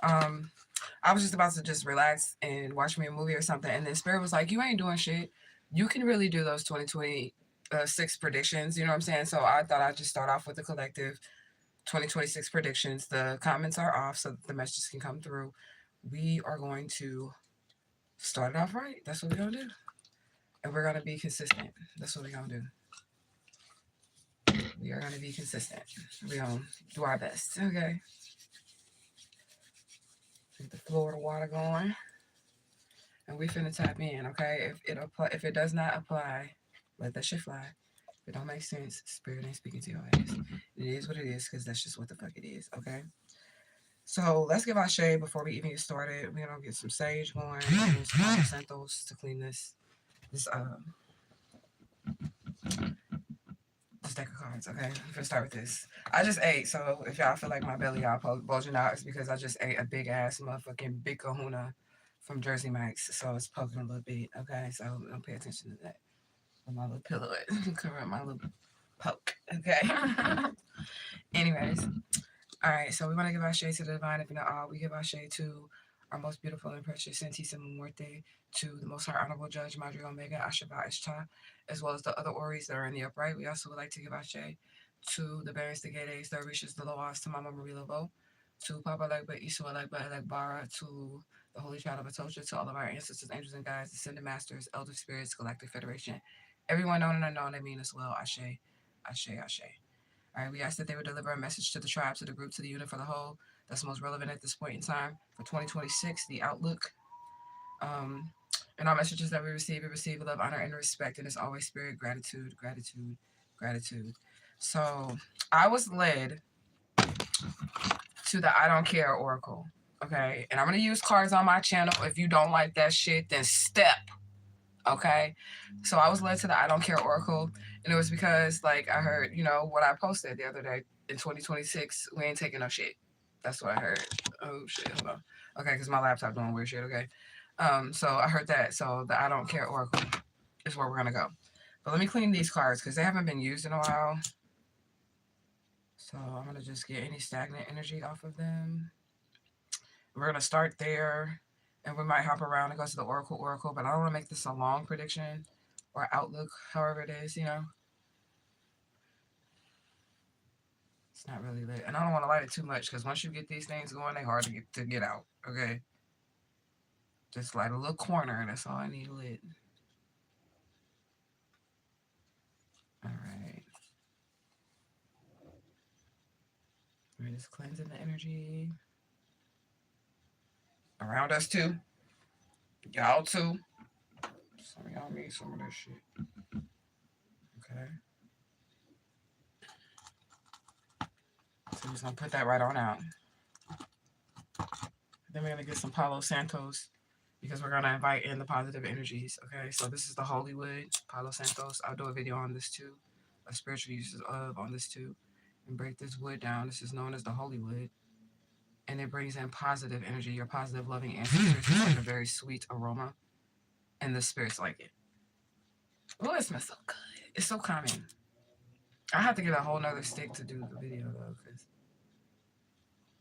I was just about to just relax and watch me a movie or something, and then Spirit was like, "You ain't doing shit. You can really do those 2026 predictions." You know what I'm saying? So I thought I'd just start off with the collective 2026 predictions. The comments are off so that the messages can come through. We are going to start it off right. That's what we're gonna do, and we're gonna be consistent. That's what we're gonna do. We are gonna be consistent. We're gonna do our best. Okay. Get the Florida water going. And we finna tap in, okay? If it does not apply, let that shit fly. If it don't make sense, spirit ain't speaking to your ass. It is what it is, because that's just what the fuck it is, okay? So let's give our shade before we even get started. We're gonna get some sage going and some Palo Santos to clean this deck of cards, okay? I'm gonna start with this. I just ate, so if y'all feel like my belly y'all bulging out, it's because I just ate a big ass motherfucking big kahuna from Jersey Mike's, so it's poking a little bit, okay? So don't pay attention to that. With my little pillow, cover up my little poke, okay? Anyways, all right, so we want to give our shade to the divine, if not all. We give our shade to our most beautiful and precious Santissima Muerte, to the most high honorable judge, Madre Omega, Ashaba Ishta, as well as the other Oris that are in the upright. We also would like to give our shade to the Barons, the Gades, the Orishas, the Loas, to Mama Marie Laveau, to Papa Legba, Isu Legba, Elegbara, to the Holy Child of Atocha, to all of our ancestors, angels, and guides, descendant masters, elder spirits, galactic federation, everyone known and unknown, they mean as well. Ashe, Ashe, Ashe. All right, we ask that they would deliver a message to the tribe, to the group, to the unit for the whole. That's most relevant at this point in time for 2026, the outlook. Um, and our messages that we receive love, honor, and respect. And it's always spirit, gratitude, gratitude, gratitude. So I was led to the I Don't Care Oracle. Okay. And I'm going to use cards on my channel. If you don't like that shit, then step. Okay. So I was led to the I Don't Care Oracle. And it was because, like, I heard, what I posted the other day in 2026, we ain't taking no shit. That's what I heard. Oh, shit. Hold on. Okay. Because my laptop doing weird shit. Okay. So I heard that. So the I Don't Care Oracle is where we're going to go. But let me clean these cards because they haven't been used in a while. So I'm going to just get any stagnant energy off of them. We're going to start there, and we might hop around and go to the Oracle, but I don't want to make this a long prediction or outlook, however it is, It's not really lit. And I don't want to light it too much because once you get these things going, they're hard to get out, okay? Just light a little corner, and that's all I need lit. All right. We're just cleansing the energy around us too. Y'all too. Some of y'all need some of this shit. Okay. So we're just gonna put that right on out. Then we're gonna get some Palo Santos because we're gonna invite in the positive energies. Okay. So this is the Holy Wood, Palo Santos. I'll do a video on this too. A spiritual uses of on this too. And break this wood down. This is known as the Holy Wood. And it brings in positive energy, your positive, loving ancestors. It's like a very sweet aroma. And the spirits like it. Oh, it smells so good. It's so calming. I have to get a whole nother stick to do the video though, because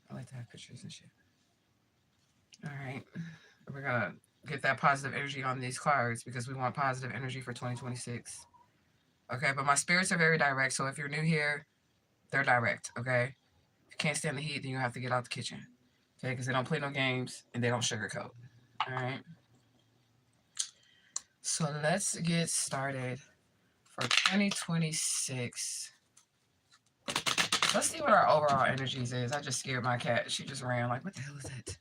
I like to have pictures and shit. All right. We're going to get that positive energy on these cards because we want positive energy for 2026. Okay. But my spirits are very direct. So if you're new here, they're direct. Okay. If you can't stand the heat, then you have to get out the kitchen. Okay. Because they don't play no games and they don't sugarcoat. All right. So let's get started for 2026. Let's see what our overall energies is. I just scared my cat. She just ran like, what the hell is that?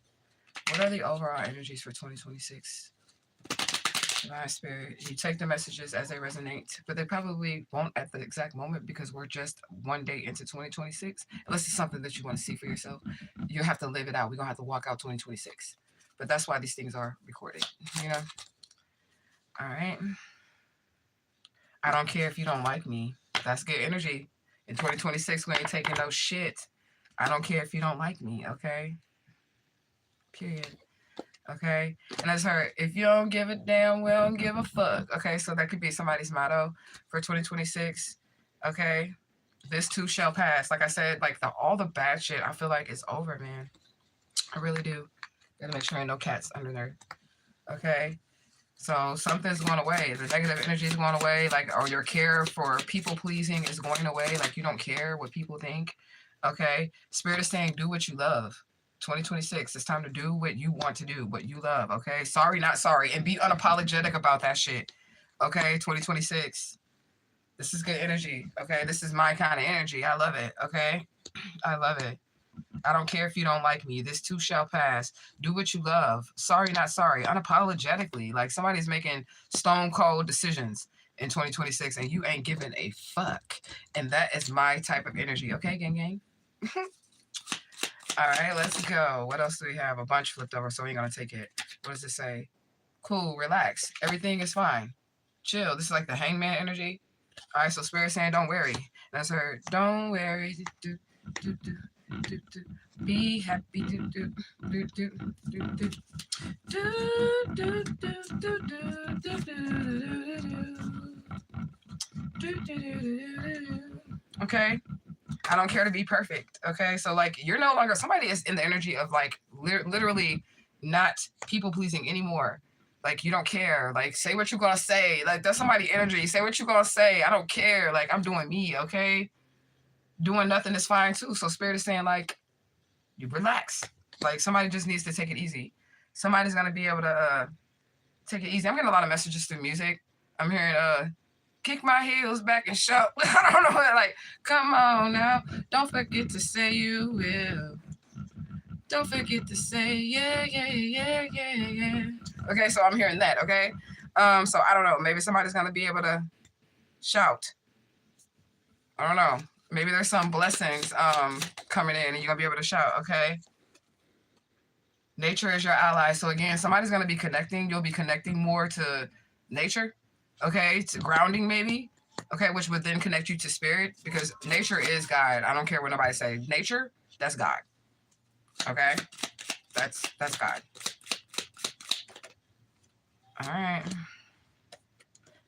What are the overall energies for 2026? Divine Spirit, you take the messages as they resonate, but they probably won't at the exact moment because we're just one day into 2026. Unless it's something that you want to see for yourself, you have to live it out. We're going to have to walk out 2026. But that's why these things are recorded, All right. I don't care if you don't like me. That's good energy. In 2026, we ain't taking no shit. I don't care if you don't like me, okay? Period. Okay? And that's her. If you don't give a damn, we don't give a fuck. Okay? So that could be somebody's motto for 2026. Okay? This too shall pass. Like I said, like all the bad shit, I feel like it's over, man. I really do. Gotta make sure ain't no cats under there. Okay. So something's going away. The negative energy is going away. Like, or your care for people pleasing is going away. Like, you don't care what people think. Okay. Spirit is saying, do what you love. 2026, it's time to do what you want to do, what you love. Okay. Sorry, not sorry. And be unapologetic about that shit. Okay. 2026. This is good energy. Okay. This is my kind of energy. I love it. Okay. I love it. I don't care if you don't like me. This too shall pass. Do what you love. Sorry, not sorry. Unapologetically. Like, somebody's making stone cold decisions in 2026 and you ain't giving a fuck. And that is my type of energy. Okay, gang gang? All right, let's go. What else do we have? A bunch flipped over, so we ain't gonna take it. What does it say? Cool, relax. Everything is fine. Chill. This is like the hangman energy. All right, so Spirit saying don't worry. That's her. Don't worry. Do, do, do. Do, do. Be happy. Do, do, do, do, do, do. Do, do, do, do, do, do. Okay. I don't care to be perfect. Okay. So, like, you're no longer, somebody is in the energy of, like, literally not people pleasing anymore. Like, you don't care. Like, say what you're gonna say. Like, that's somebody energy. Say what you're gonna say. I don't care. Like, I'm doing me. Okay. Doing nothing is fine too. So Spirit is saying, like, you relax. Like, somebody just needs to take it easy. Somebody's gonna be able to take it easy. I'm getting a lot of messages through music. I'm hearing kick my heels back and shout. I don't know, like, come on now. Don't forget to say you will. Don't forget to say yeah, yeah, yeah, yeah, yeah. Okay, so I'm hearing that, okay? So I don't know. Maybe somebody's gonna be able to shout. I don't know. Maybe there's some blessings coming in and you're going to be able to shout, okay? Nature is your ally. So, again, somebody's going to be connecting. You'll be connecting more to nature, okay? To grounding, maybe, okay? Which would then connect you to spirit because nature is God. I don't care what nobody says. Nature, that's God, okay? That's God. All right.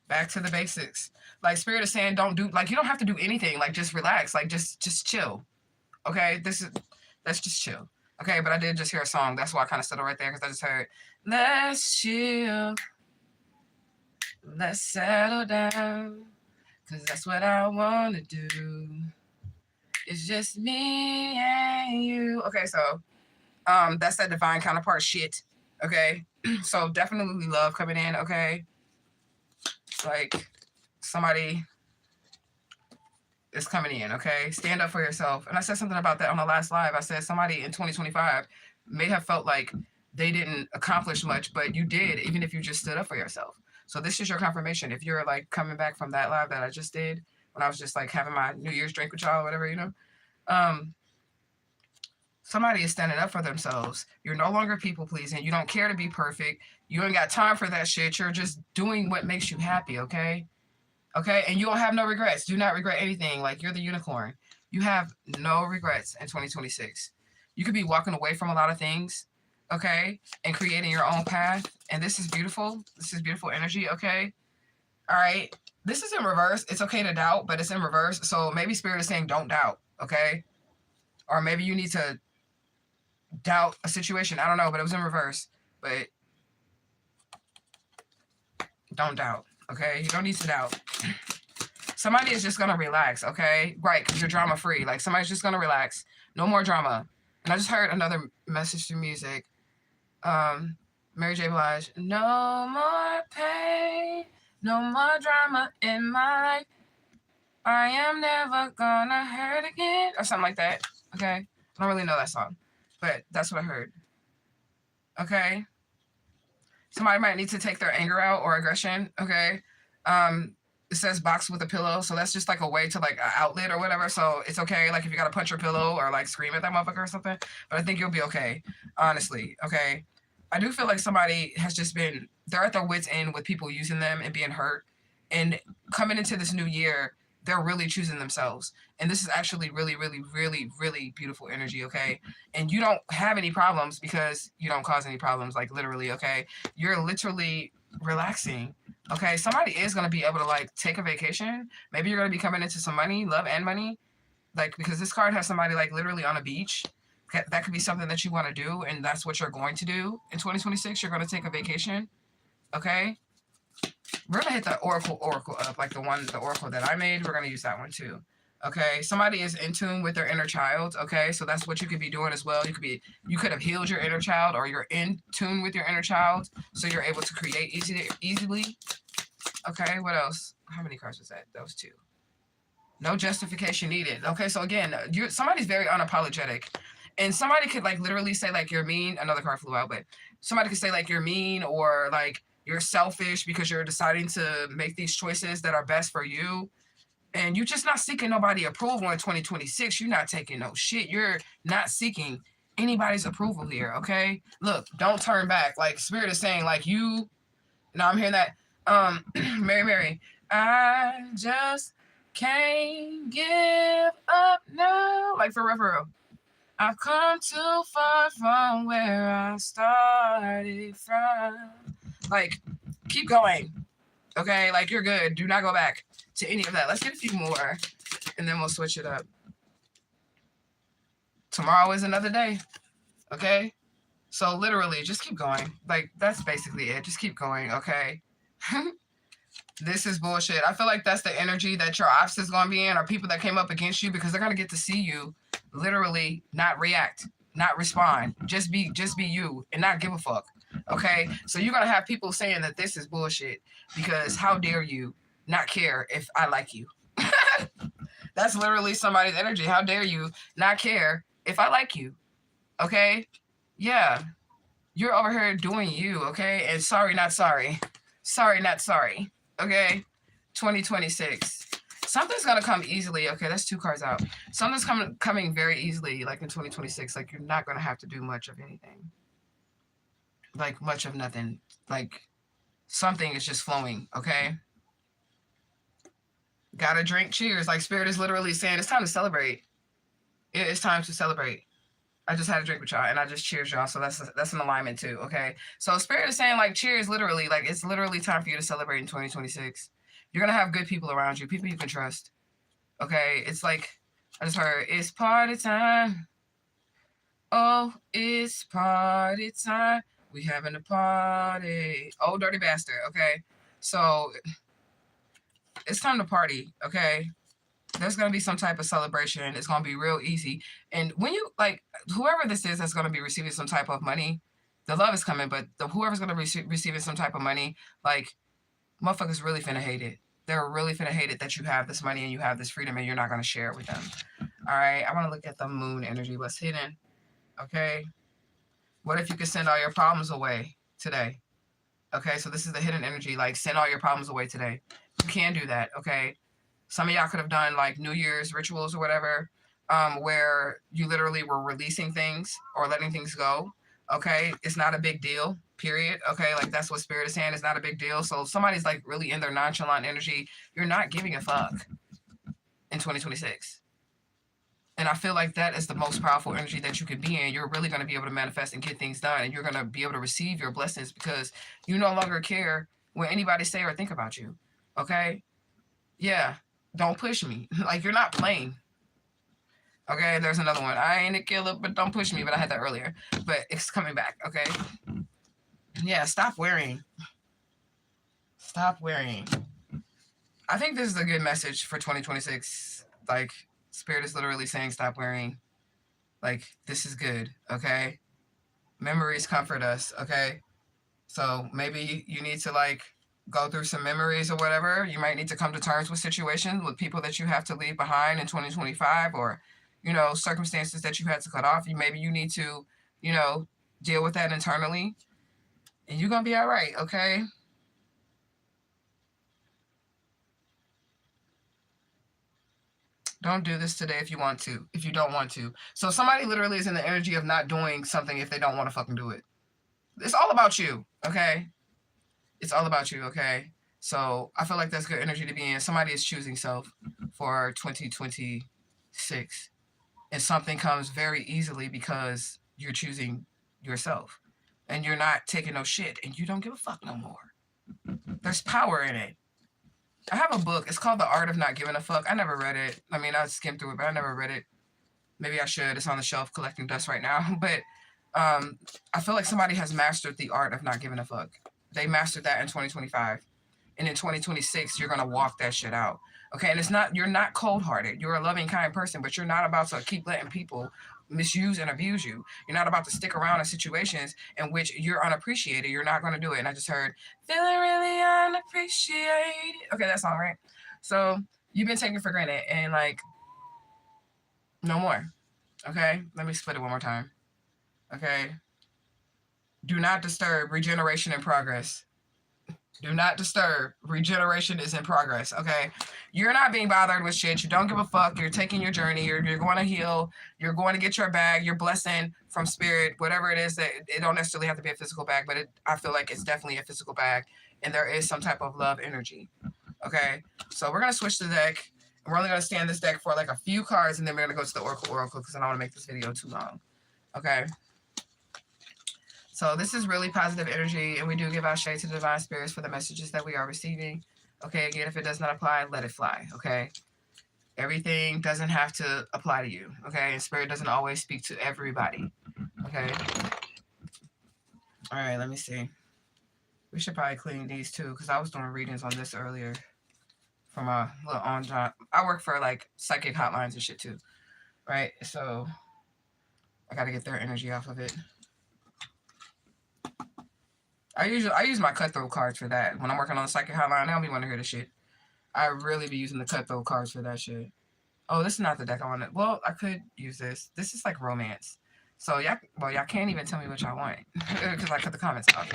Back to the basics. Like, Spirit is saying, don't do, like, you don't have to do anything. Like, just relax. Like, just chill. Okay? That's just chill. Okay? But I did just hear a song. That's why I kind of settled right there because I just heard, let's chill. Let's settle down. Because that's what I want to do. It's just me and you. Okay, so that's that divine counterpart shit. Okay? So definitely love coming in. Okay? Like, somebody is coming in, okay? Stand up for yourself. And I said something about that on the last live. I said somebody in 2025 may have felt like they didn't accomplish much, but you did, even if you just stood up for yourself. So this is your confirmation. If you're, like, coming back from that live that I just did, when I was just, like, having my New Year's drink with y'all or whatever, you know, somebody is standing up for themselves. You're no longer people pleasing. You don't care to be perfect. You ain't got time for that shit. You're just doing what makes you happy, okay? Okay, and you don't have no regrets. Do not regret anything. Like, you're the unicorn. You have no regrets in 2026. You could be walking away from a lot of things, okay, and creating your own path. And this is beautiful. This is beautiful energy, okay? All right. This is in reverse. It's okay to doubt, but it's in reverse. So maybe Spirit is saying don't doubt, okay? Or maybe you need to doubt a situation. I don't know, but it was in reverse. But don't doubt. Okay, you don't need to doubt. Somebody is just gonna relax, okay? Right, because you're drama free. Like, somebody's just gonna relax. No more drama. And I just heard another message through music. Mary J. Blige. No more pain, no more drama in my life. I am never gonna hurt again. Or something like that. Okay? I don't really know that song. But that's what I heard. Okay? Somebody might need to take their anger out or aggression, okay? It says box with a pillow, so that's just like a way to, like, an outlet or whatever, so it's okay, like, if you gotta punch your pillow or, like, scream at that motherfucker or something, but I think you'll be okay, honestly, okay? I do feel like somebody has just been, they're at their wits' end with people using them and being hurt, and coming into this new year, they're really choosing themselves. And this is actually really, really, really, really beautiful energy, okay? And you don't have any problems because you don't cause any problems, like, literally, okay? You're literally relaxing, okay? Somebody is going to be able to, like, take a vacation. Maybe you're going to be coming into some money, love and money, like, because this card has somebody, like, literally on a beach. That could be something that you want to do, and that's what you're going to do in 2026. You're going to take a vacation, okay? We're going to hit the oracle up, like the oracle that I made. We're going to use that one too. Okay, somebody is in tune with their inner child. Okay, so that's what you could be doing as well. You could have healed your inner child, or you're in tune with your inner child, so you're able to create easily. Okay, what else? How many cards was that? Those two. No justification needed. Okay, so again, somebody's very unapologetic, and somebody could like literally say like you're mean. Another card flew out, but somebody could say like you're mean, or like you're selfish because you're deciding to make these choices that are best for you. And you're just not seeking nobody approval in 2026. You're not taking no shit. You're not seeking anybody's approval here, okay? Look, don't turn back. Like, Spirit is saying, like, you... Now I'm hearing that. Mary, I just can't give up now. Like, for real. I've come too far from where I started from. Like, keep going, okay? Like, you're good. Do not go back to any of that. Let's get a few more, and then we'll switch it up. Tomorrow is another day, okay? So literally, just keep going. Like, that's basically it. Just keep going, okay? This is bullshit. I feel like that's the energy that your opposite is going to be in, or people that came up against you, because they're going to get to see you literally not react, not respond. Just be you and not give a fuck, okay? So you're going to have people saying that this is bullshit, because how dare you not care if I like you? That's literally somebody's energy. How dare you not care if I like you? Okay? Yeah. You're over here doing you, okay? And sorry, not sorry. Sorry, not sorry. Okay? 2026. Something's going to come easily. Okay, that's 2 cards out. Something's coming very easily, like in 2026. Like, you're not going to have to do much of anything. Like, much of nothing. Like, something is just flowing, okay? Gotta drink. Cheers. Like, Spirit is literally saying it's time to celebrate. It is time to celebrate. I just had a drink with y'all, and I just cheers y'all. So that's an alignment too, okay? So Spirit is saying, like, cheers, literally. Like, it's literally time for you to celebrate in 2026. You're going to have good people around you, people you can trust, okay? It's like, I just heard, it's party time. Oh, it's party time. We having a party. Oh, dirty bastard, okay? So it's time to party, okay? There's going to be some type of celebration. It's going to be real easy. And when you, like, whoever this is that's going to be receiving some type of money, the love is coming, but whoever's going to be receiving some type of money, like, motherfuckers really finna hate it. They're really finna hate it that you have this money and you have this freedom and you're not going to share it with them. All right, I want to look at the moon energy. What's hidden? Okay. What if you could send all your problems away today? Okay, so this is the hidden energy. Like, send all your problems away today. You can do that, okay? Some of y'all could have done like New Year's rituals or whatever, where you literally were releasing things or letting things go. Okay, it's not a big deal, period. Okay, like, that's what Spirit is saying. It's not a big deal. So if somebody's like really in their nonchalant energy, you're not giving a fuck in 2026. And I feel like that is the most powerful energy that you can be in. You're really going to be able to manifest and get things done, and you're going to be able to receive your blessings because you no longer care what anybody say or think about you. Okay, yeah. Don't push me. Like, you're not playing. Okay, there's another one. I ain't a killer, but don't push me. But I had that earlier. But it's coming back, okay? Yeah, stop worrying. Stop worrying. I think this is a good message for 2026. Like, Spirit is literally saying stop worrying. Like, this is good, okay? Memories comfort us, okay? So maybe you need to, like, go through some memories or whatever. You might need to come to terms with situations with people that you have to leave behind in 2025, or, you know, circumstances that you had to cut off. Maybe you need to, you know, deal with that internally, and you're going to be all right, okay? Don't do this today if you want to, if you don't want to. So somebody literally is in the energy of not doing something if they don't want to fucking do it. It's all about you, okay? It's all about you, okay? So I feel like that's good energy to be in. Somebody is choosing self for 2026. And something comes very easily because you're choosing yourself. And you're not taking no shit. And you don't give a fuck no more. There's power in it. I have a book. It's called The Art of Not Giving a Fuck. I never read it. I mean, I skimmed through it, but I never read it. Maybe I should. It's on the shelf collecting dust right now. But I feel like somebody has mastered the art of not giving a fuck. They mastered that in 2025. And in 2026, you're going to walk that shit out. Okay. And it's not, you're not cold hearted. You're a loving, kind person, but you're not about to keep letting people misuse and abuse you. You're not about to stick around in situations in which you're unappreciated. You're not going to do it. And I just heard, feeling really unappreciated. Okay. That song, right? So you've been taken for granted and like, no more. Okay. Let me split it one more time. Okay. Do not disturb. Regeneration in progress. Do not disturb. Regeneration is in progress. Okay. You're not being bothered with shit. You don't give a fuck. You're taking your journey. You're going to heal. You're going to get your bag, your blessing from spirit, whatever it is. That it don't necessarily have to be a physical bag, but I feel like it's definitely a physical bag. And there is some type of love energy. Okay. So we're going to switch the deck. We're only going to stay in this deck for like a few cards, and then we're going to go to the Oracle because I don't want to make this video too long. Okay. So this is really positive energy, and we do give our shade to the divine spirits for the messages that we are receiving. Okay, again, if it does not apply, let it fly, okay? Everything doesn't have to apply to you, okay? And spirit doesn't always speak to everybody, okay? All right, let me see. We should probably clean these too, because I was doing readings on this earlier from a little on job. I work for like psychic hotlines and shit too, right? So I got to get their energy off of it. I use my cutthroat cards for that. When I'm working on the psychic hotline, I don't be want to hear the shit. I really be using the cutthroat cards for that shit. Oh, this is not the deck I wanted. Well, I could use this. This is like romance. So y'all can't even tell me what y'all want because I cut the comments off.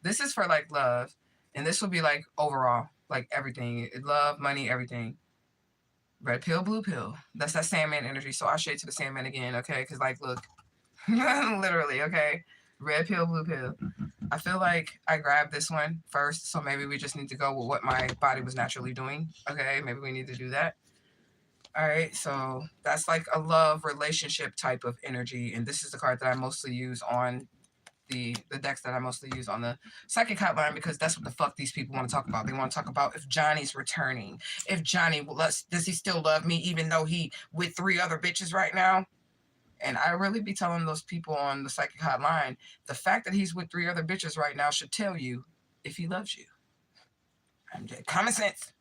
This is for like love, and this will be like overall, like everything, love, money, everything. Red pill, blue pill. That's that Sandman energy. So I'll shade to the Sandman again, okay? Because like, look, literally, okay. Red pill, blue pill. I feel like I grabbed this one first, so maybe we just need to go with what my body was naturally doing. Okay, maybe we need to do that. All right, so that's like a love relationship type of energy, and this is the card that I mostly use on the decks that I mostly use on the psychic hotline because that's what the fuck these people want to talk about. They want to talk about if Johnny's returning, if Johnny does he still love me even though he with 3 other bitches right now. And I really be telling those people on the psychic hotline, the fact that he's with 3 other bitches right now should tell you if he loves you. I'm just common sense.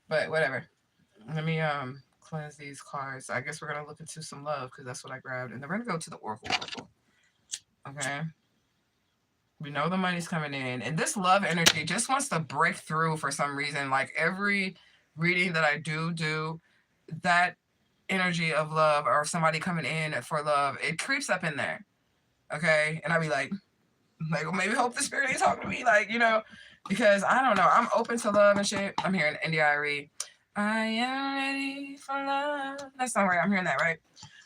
But whatever. Let me cleanse these cards. I guess we're gonna look into some love because that's what I grabbed. And then we're gonna go to the Oracle. Okay. We know the money's coming in. And this love energy just wants to break through for some reason. Like every reading that I do, that energy of love or somebody coming in for love, it creeps up in there. Okay. And I be like well, maybe hope the spirit ain't talking to me, like, you know, because I don't know, I'm open to love and shit. I'm hearing NDIRE, I am ready for love. That's not right. I'm hearing that, right?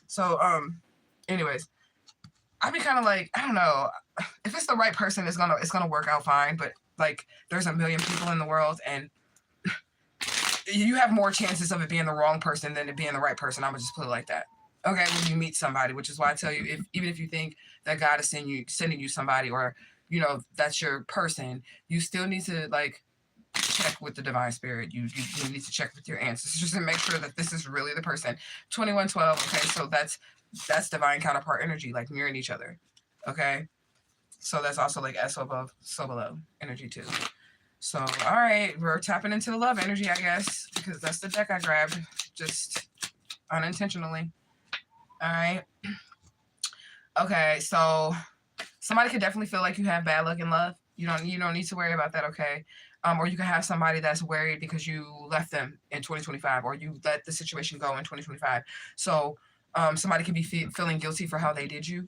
So anyways, I be kind of like, I don't know, if it's the right person, it's gonna work out fine. But like there's a million people in the world, and you have more chances of it being the wrong person than it being the right person. I'm gonna just put it like that. Okay, when you meet somebody, which is why I tell you, even if you think that God is sending you somebody, or you know that's your person, you still need to like check with the divine spirit. You need to check with your ancestors and make sure that this is really the person. 2112. Okay, so that's divine counterpart energy, like mirroring each other. Okay, so that's also like so above, so below energy too. So, all right, we're tapping into the love energy, I guess, because that's the deck I grabbed, just unintentionally. All right. Okay, so somebody could definitely feel like you have bad luck in love. You don't need to worry about that, okay? Or you can have somebody that's worried because you left them in 2025, or you let the situation go in 2025. So somebody could be feeling guilty for how they did you.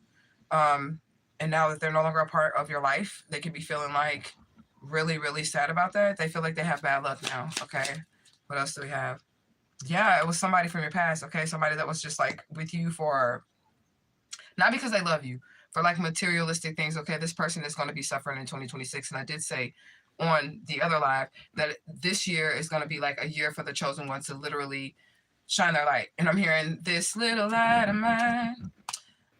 And now that they're no longer a part of your life, they could be feeling like really, really sad about that. They feel like they have bad luck now. Okay. What else do we have? Yeah, it was somebody from your past. Okay. Somebody that was just like with you for, not because they love you, for like materialistic things. Okay. This person is going to be suffering in 2026. And I did say on the other live that this year is going to be like a year for the chosen ones to literally shine their light. And I'm hearing this little light of mine,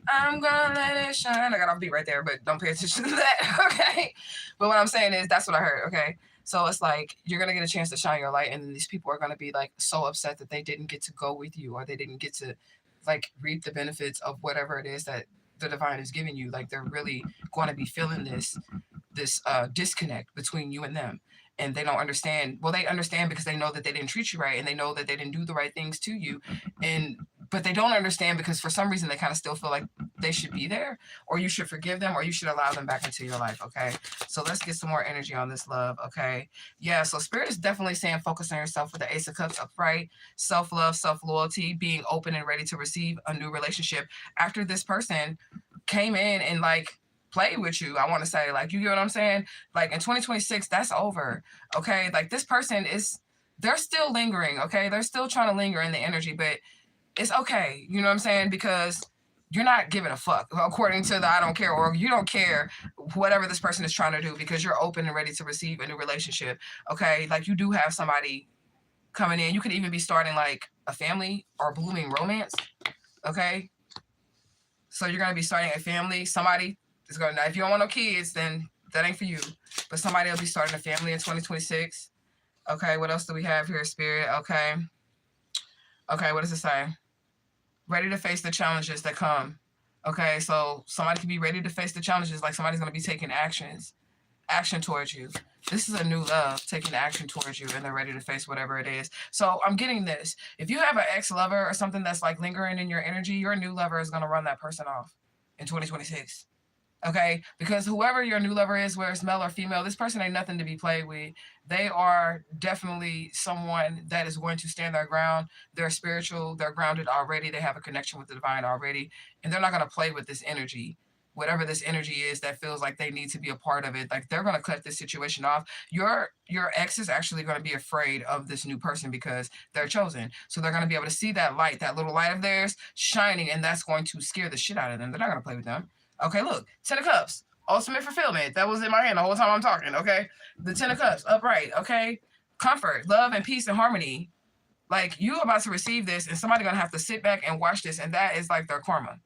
I'm gonna let it shine. I got off beat right there, but don't pay attention to that, okay? But what I'm saying is that's what I heard, okay? So it's like you're gonna get a chance to shine your light, and then these people are gonna be like so upset that they didn't get to go with you, or they didn't get to like reap the benefits of whatever it is that the divine is giving you. Like they're really going to be feeling this disconnect between you and them, and they don't understand. Well, they understand because they know that they didn't treat you right, and they know that they didn't do the right things to you, and but they don't understand because for some reason they kind of still feel like they should be there, or you should forgive them, or you should allow them back into your life. Okay, so let's get some more energy on this love. Okay, yeah, so spirit is definitely saying focus on yourself with the Ace of Cups upright, self-love, self-loyalty, being open and ready to receive a new relationship after this person came in and like play with you. I want to say, like, you get what I'm saying? Like in 2026, that's over. Okay, like this person is, they're still lingering. Okay, they're still trying to linger in the energy, but it's okay. You know what I'm saying? Because you're not giving a fuck according to the I don't care, or you don't care whatever this person is trying to do, because you're open and ready to receive a new relationship. Okay, like you do have somebody coming in. You could even be starting like a family or blooming romance. Okay, so you're gonna be starting a family. Somebody is gonna, if you don't want no kids, then that ain't for you. But somebody will be starting a family in 2026. Okay, what else do we have here, Spirit? Okay. Okay, what does it say? Ready to face the challenges that come. Okay, so somebody could be ready to face the challenges, like somebody's gonna be taking action towards you. This is a new love taking action towards you, and they're ready to face whatever it is. So I'm getting this. If you have an ex-lover or something that's like lingering in your energy, your new lover is going to run that person off in 2026. Okay, because whoever your new lover is, whether it's male or female, this person ain't nothing to be played with. They are definitely someone that is going to stand their ground. They're spiritual, they're grounded already, they have a connection with the divine already, and they're not going to play with this energy. Whatever this energy is that feels like they need to be a part of it, like they're going to cut this situation off. Your ex is actually going to be afraid of this new person because they're chosen. So they're going to be able to see that light, that little light of theirs shining, and that's going to scare the shit out of them. They're not going to play with them. Okay, look, 10 of Cups, ultimate fulfillment. That was in my hand the whole time I'm talking, okay? The 10 of Cups, upright, okay? Comfort, love, and peace and harmony. Like, you about to receive this, and somebody's going to have to sit back and watch this, and that is like their karma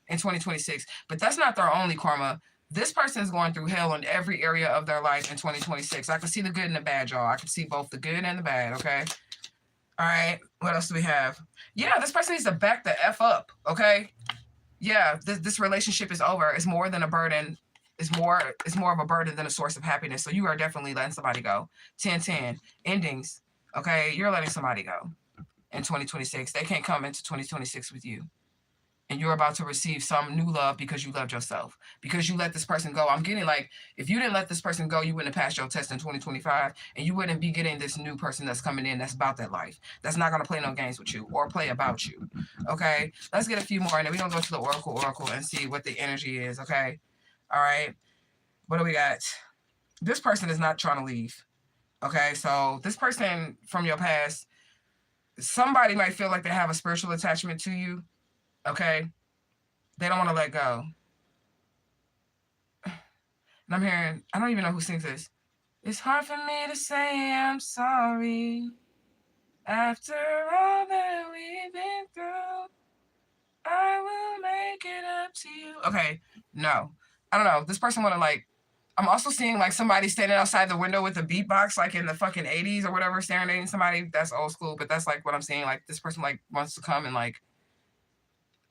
in 2026. But that's not their only karma. This person is going through hell in every area of their life in 2026. I can see the good and the bad, y'all. I can see both the good and the bad, okay? All right, what else do we have? Yeah, this person needs to back the F up, okay? Yeah, this relationship is over. It's more than a burden. It's more of a burden than a source of happiness. So you are definitely letting somebody go. 10-10. Endings. Okay, you're letting somebody go in 2026. They can't come into 2026 with you. And you're about to receive some new love because you loved yourself. Because you let this person go. I'm getting like, if you didn't let this person go, you wouldn't have passed your test in 2025. And you wouldn't be getting this new person that's coming in that's about that life. That's not going to play no games with you or play about you. Okay? Let's get a few more. And then we're going to go to the Oracle and see what the energy is. Okay? All right? What do we got? This person is not trying to leave. Okay? So this person from your past, somebody might feel like they have a spiritual attachment to you. Okay, they don't want to let go. And I'm hearing, I don't even know who sings this. It's hard for me to say I'm sorry after all that we've been through. I will make it up to you. Okay, no, I don't know. This person want to like, I'm also seeing like somebody standing outside the window with a beatbox, like in the fucking 80s or whatever, serenading somebody. That's old school, but that's like what I'm seeing. Like this person like wants to come and like,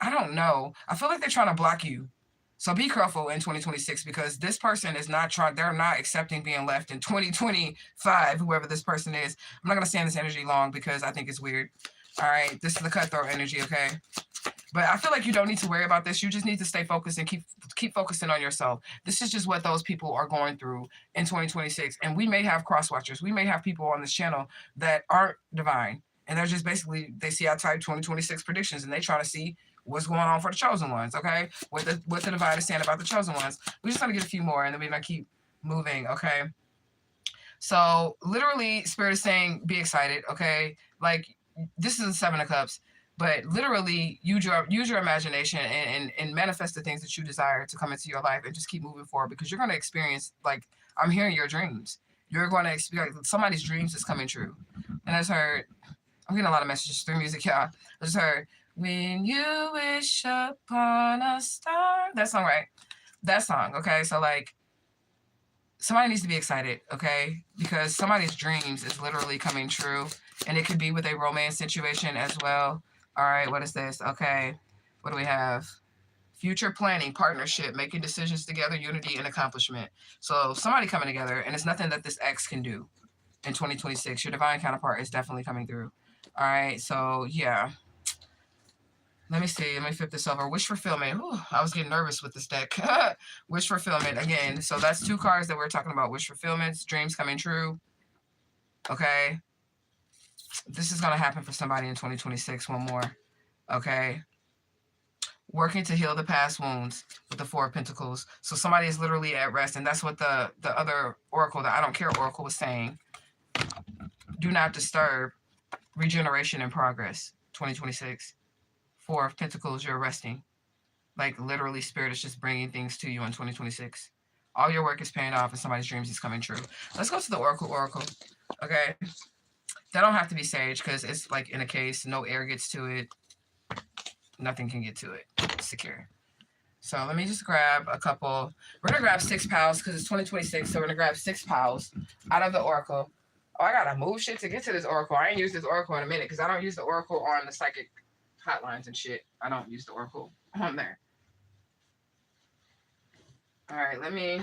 I don't know. I feel like they're trying to block you. So be careful in 2026 because this person is not trying, they're not accepting being left in 2025, whoever this person is. I'm not going to stay in this energy long because I think it's weird. All right. This is the cutthroat energy. Okay. But I feel like you don't need to worry about this. You just need to stay focused and keep focusing on yourself. This is just what those people are going through in 2026. And we may have cross watchers. We may have people on this channel that aren't divine. And they're just basically, they see our type 2026 predictions and they try to see what's going on for the chosen ones, okay? What the divine is saying about the chosen ones. We just want to get a few more and then we're going to keep moving, okay? So literally, Spirit is saying, be excited, okay? Like, this is the 7 of Cups, but literally use your imagination and manifest the things that you desire to come into your life and just keep moving forward because you're going to experience, like, I'm hearing your dreams. You're going to experience, somebody's dreams is coming true. And I just heard, I'm getting a lot of messages through music, y'all. I just heard, when you wish upon a star. That song, right? That song, okay? So, like, somebody needs to be excited, okay? Because somebody's dreams is literally coming true. And it could be with a romance situation as well. All right, what is this? Okay, what do we have? Future planning, partnership, making decisions together, unity, and accomplishment. So somebody coming together, and it's nothing that this ex can do in 2026. Your divine counterpart is definitely coming through. All right, so yeah. Let me see. Let me flip this over. Wish fulfillment. Ooh, I was getting nervous with this deck. Wish fulfillment again. So that's 2 cards that we're talking about. Wish fulfillments, dreams coming true. Okay. This is going to happen for somebody in 2026. One more. Okay. Working to heal the past wounds with the 4 of Pentacles. So somebody is literally at rest. And that's what the other oracle, the I don't care oracle, was saying. Do not disturb. Regeneration and progress. 2026. 4 of Pentacles, you're resting. Like literally spirit is just bringing things to you in 2026. All your work is paying off and somebody's dreams is coming true. Let's go to the oracle. Okay. That don't have to be sage because it's like in a case, no air gets to it. Nothing can get to it. It's secure. So let me just grab a couple. We're going to grab 6 pals because it's 2026. So we're going to grab 6 pals out of the oracle. Oh, I got to move shit to get to this oracle. I ain't used this oracle in a minute because I don't use the oracle on the psychic hotlines and shit. I don't use the oracle on there. All right, let me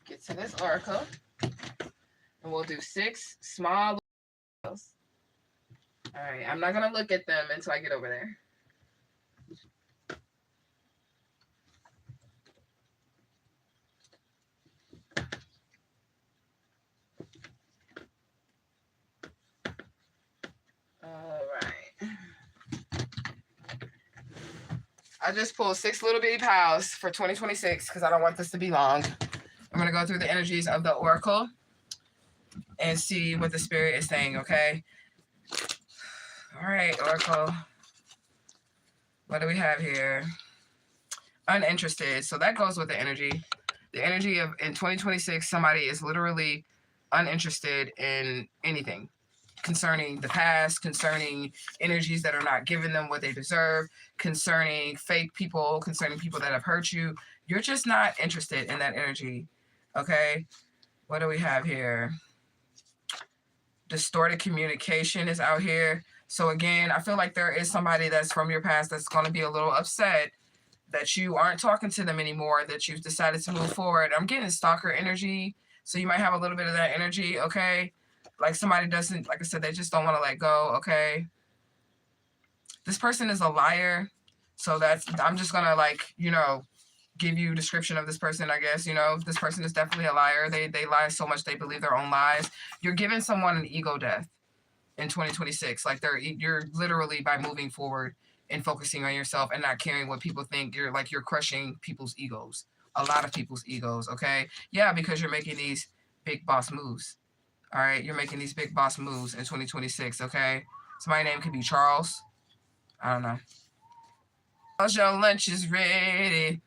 get to this oracle. And we'll do 6 small pals. All right, I'm not going to look at them until I get over there. All right. I just pulled 6 little bitty pals for 2026 because I don't want this to be long. I'm going to go through the energies of the oracle and see what the spirit is saying, okay? All right, oracle. What do we have here? Uninterested. So that goes with the energy. The energy of in 2026, somebody is literally uninterested in anything concerning the past, concerning energies that are not giving them what they deserve, concerning fake people, concerning people that have hurt you. You're just not interested in that energy, okay? What do we have here? Distorted communication is out here. So again, I feel like there is somebody that's from your past that's going to be a little upset that you aren't talking to them anymore, that you've decided to move forward. I'm getting stalker energy, so you might have a little bit of that energy, okay? Like somebody doesn't, like I said, they just don't want to let go, okay? This person is a liar, so that's, I'm just going to like, you know, give you a description of this person, I guess. You know, this person is definitely a liar. They lie so much they believe their own lies. You're giving someone an ego death in 2026. Like you're literally, by moving forward and focusing on yourself and not caring what people think, you're crushing people's egos. A lot of people's egos, okay? Yeah, because you're making these big boss moves. All right, you're making these big boss moves in 2026, okay? So my name could be Charles. I don't know. Your lunch is ready.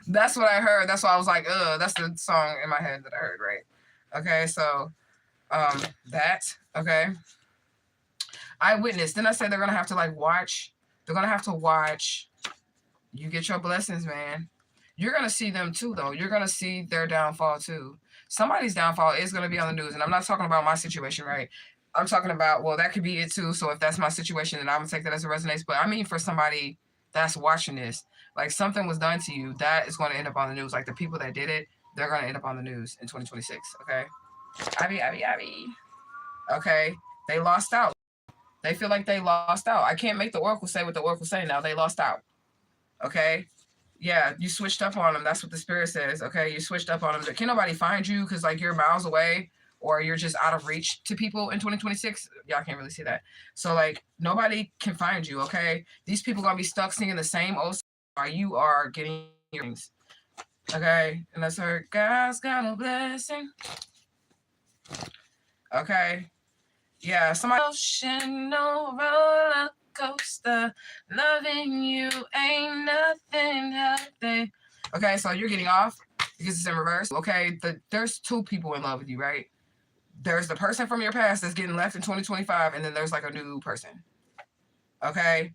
That's what I heard. That's why I was like, that's the song in my head that I heard, right? Okay, so that, okay. Eyewitness. Then I said they're going to have to like watch. They're going to have to watch. You get your blessings, man. You're going to see them too, though. You're going to see their downfall too. Somebody's downfall is going to be on the news. And I'm not talking about my situation, right? I'm talking about, well, that could be it too. So if that's my situation, then I'm going to take that as a resonance. But I mean, for somebody that's watching this, like something was done to you, that is going to end up on the news. Like the people that did it, they're going to end up on the news in 2026, okay? Abby. Okay, they lost out. They feel like they lost out. I can't make the oracle say what the oracle say now. They lost out, okay? Yeah, you switched up on them. That's what the spirit says, okay? You switched up on them. Can nobody find you because, like, you're miles away or you're just out of reach to people in 2026? Y'all can't really see that. So, like, nobody can find you, okay? These people going to be stuck singing the same old song while you are getting your things, okay? And that's her, God's got a blessing. Okay? Yeah, somebody... Emotional roller coaster, loving you ain't nothing healthy. Okay, so you're getting off because it's in reverse. Okay, there's 2 people in love with you, right? There's the person from your past that's getting left in 2025, and then there's like a new person. Okay?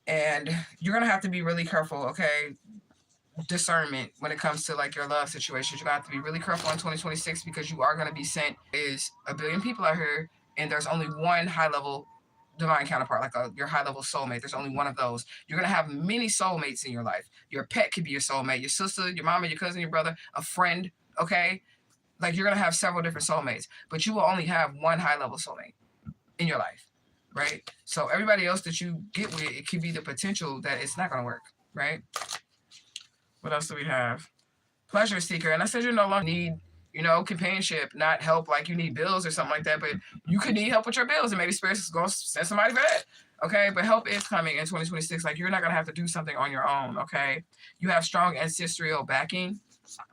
And you're going to have to be really careful, okay? discernment when it comes to like your love situations. You're gonna have to be really careful in 2026 because you are gonna be sent. Is a billion people out here, and there's only one high level divine counterpart, like your high level soulmate. There's only one of those. You're gonna have many soulmates in your life. Your pet could be your soulmate, your sister, your mama, your cousin, your brother, a friend. Okay, like you're gonna have several different soulmates, but you will only have one high level soulmate in your life, right? So everybody else that you get with, it could be the potential that it's not gonna work, right? What else do we have? Pleasure seeker. And I said you no longer need, companionship, not help like you need bills or something like that, but you could need help with your bills and maybe Spirit is going to send somebody for that. Okay, but help is coming in 2026. Like you're not going to have to do something on your own. Okay, you have strong ancestral backing.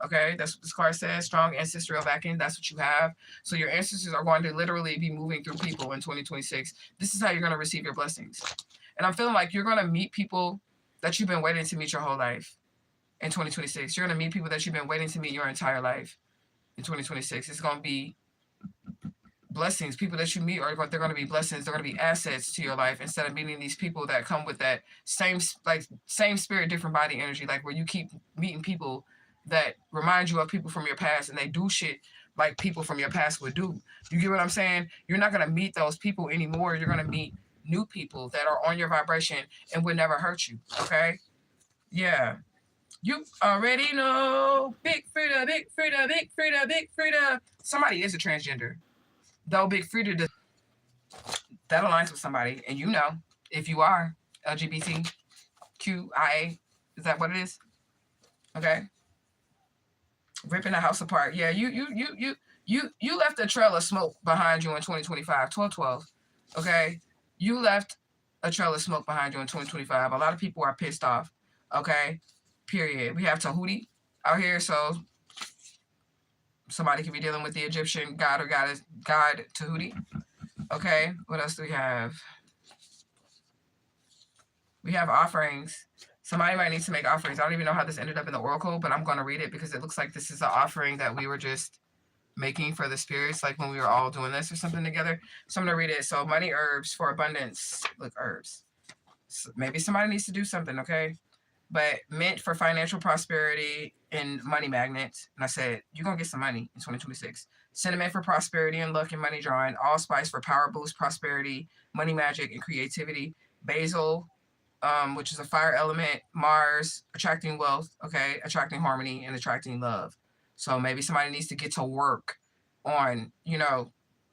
Okay, that's what this card says, strong ancestral backing. That's what you have. So your ancestors are going to literally be moving through people in 2026. This is how you're going to receive your blessings. And I'm feeling like you're going to meet people that you've been waiting to meet your whole life. In 2026, you're going to meet people that you've been waiting to meet your entire life. In 2026, it's going to be blessings. People that you meet they're going to be blessings. They're going to be assets to your life instead of meeting these people that come with that same spirit, different body energy. Like where you keep meeting people that remind you of people from your past, and they do shit like people from your past would do. You get what I'm saying? You're not going to meet those people anymore. You're going to meet new people that are on your vibration and would never hurt you. Okay? Yeah. You already know. Big Frida, Big Frida, Big Frida, Big Frida. Somebody is a transgender. Though Big Frida does, that aligns with somebody. And you know, if you are LGBTQIA, is that what it is? Okay. Ripping the house apart. Yeah, you left a trail of smoke behind you in 2025. 12-12. Okay. You left a trail of smoke behind you in 2025. A lot of people are pissed off. Okay. Period. We have Tahuti out here, so somebody could be dealing with the Egyptian god or goddess, God Tahuti. Okay, what else do we have? We have offerings. Somebody might need to make offerings. I don't even know how this ended up in the oracle, but I'm going to read it because it looks like this is an offering that we were just making for the spirits, like when we were all doing this or something together. So I'm going to read it. So money herbs for abundance. Look, herbs. So maybe somebody needs to do something, okay? But mint for financial prosperity and money magnets. And I said, you're going to get some money in 2026. Cinnamon for prosperity and luck and money drawing. Allspice for power boost, prosperity, money magic, and creativity. Basil, which is a fire element. Mars, attracting wealth, okay? Attracting harmony and attracting love. So maybe somebody needs to get to work on,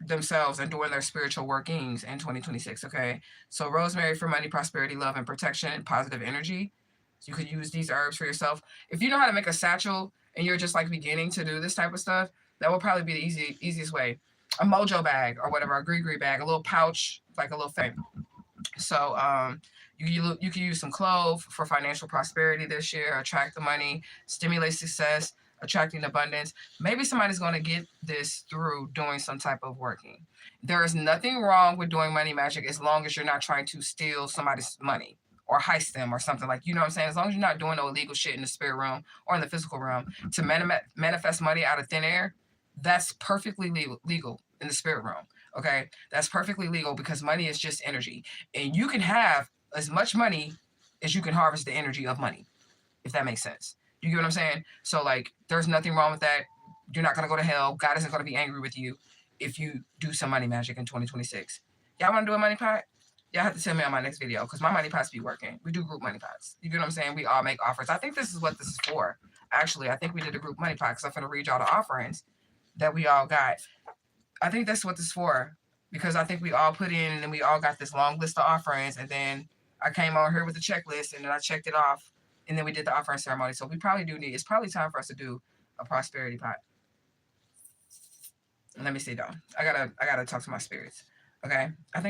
themselves and doing their spiritual workings in 2026, okay? So rosemary for money, prosperity, love, and protection, and positive energy. You could use these herbs for yourself. If you know how to make a satchel and you're just like beginning to do this type of stuff, that will probably be the easiest way. A mojo bag or whatever, a gree bag, a little pouch, like a little thing. So you can use some clove for financial prosperity this year, attract the money, stimulate success, attracting abundance. Maybe somebody's going to get this through doing some type of working. There is nothing wrong with doing money magic as long as you're not trying to steal somebody's money or heist them or something, like, you know what I'm saying? As long as you're not doing no illegal shit in the spirit realm or in the physical realm to manifest money out of thin air, that's perfectly legal in the spirit realm, okay? That's perfectly legal because money is just energy. And you can have as much money as you can harvest the energy of money, if that makes sense. You get what I'm saying? So, like, there's nothing wrong with that. You're not going to go to hell. God isn't going to be angry with you if you do some money magic in 2026. Y'all want to do a money pot? Y'all have to tell me on my next video because my money pots be working. We do group money pots. You get what I'm saying? We all make offers. I think this is what this is for. Actually, I think we did a group money pot because I'm going to read y'all the offerings that we all got. I think that's what this is for because I think we all put in and then we all got this long list of offerings, and then I came on here with the checklist and then I checked it off, and then we did the offering ceremony. So we probably do need, it's probably time for us to do a prosperity pot. Let me see though. I gotta talk to my spirits. Okay. I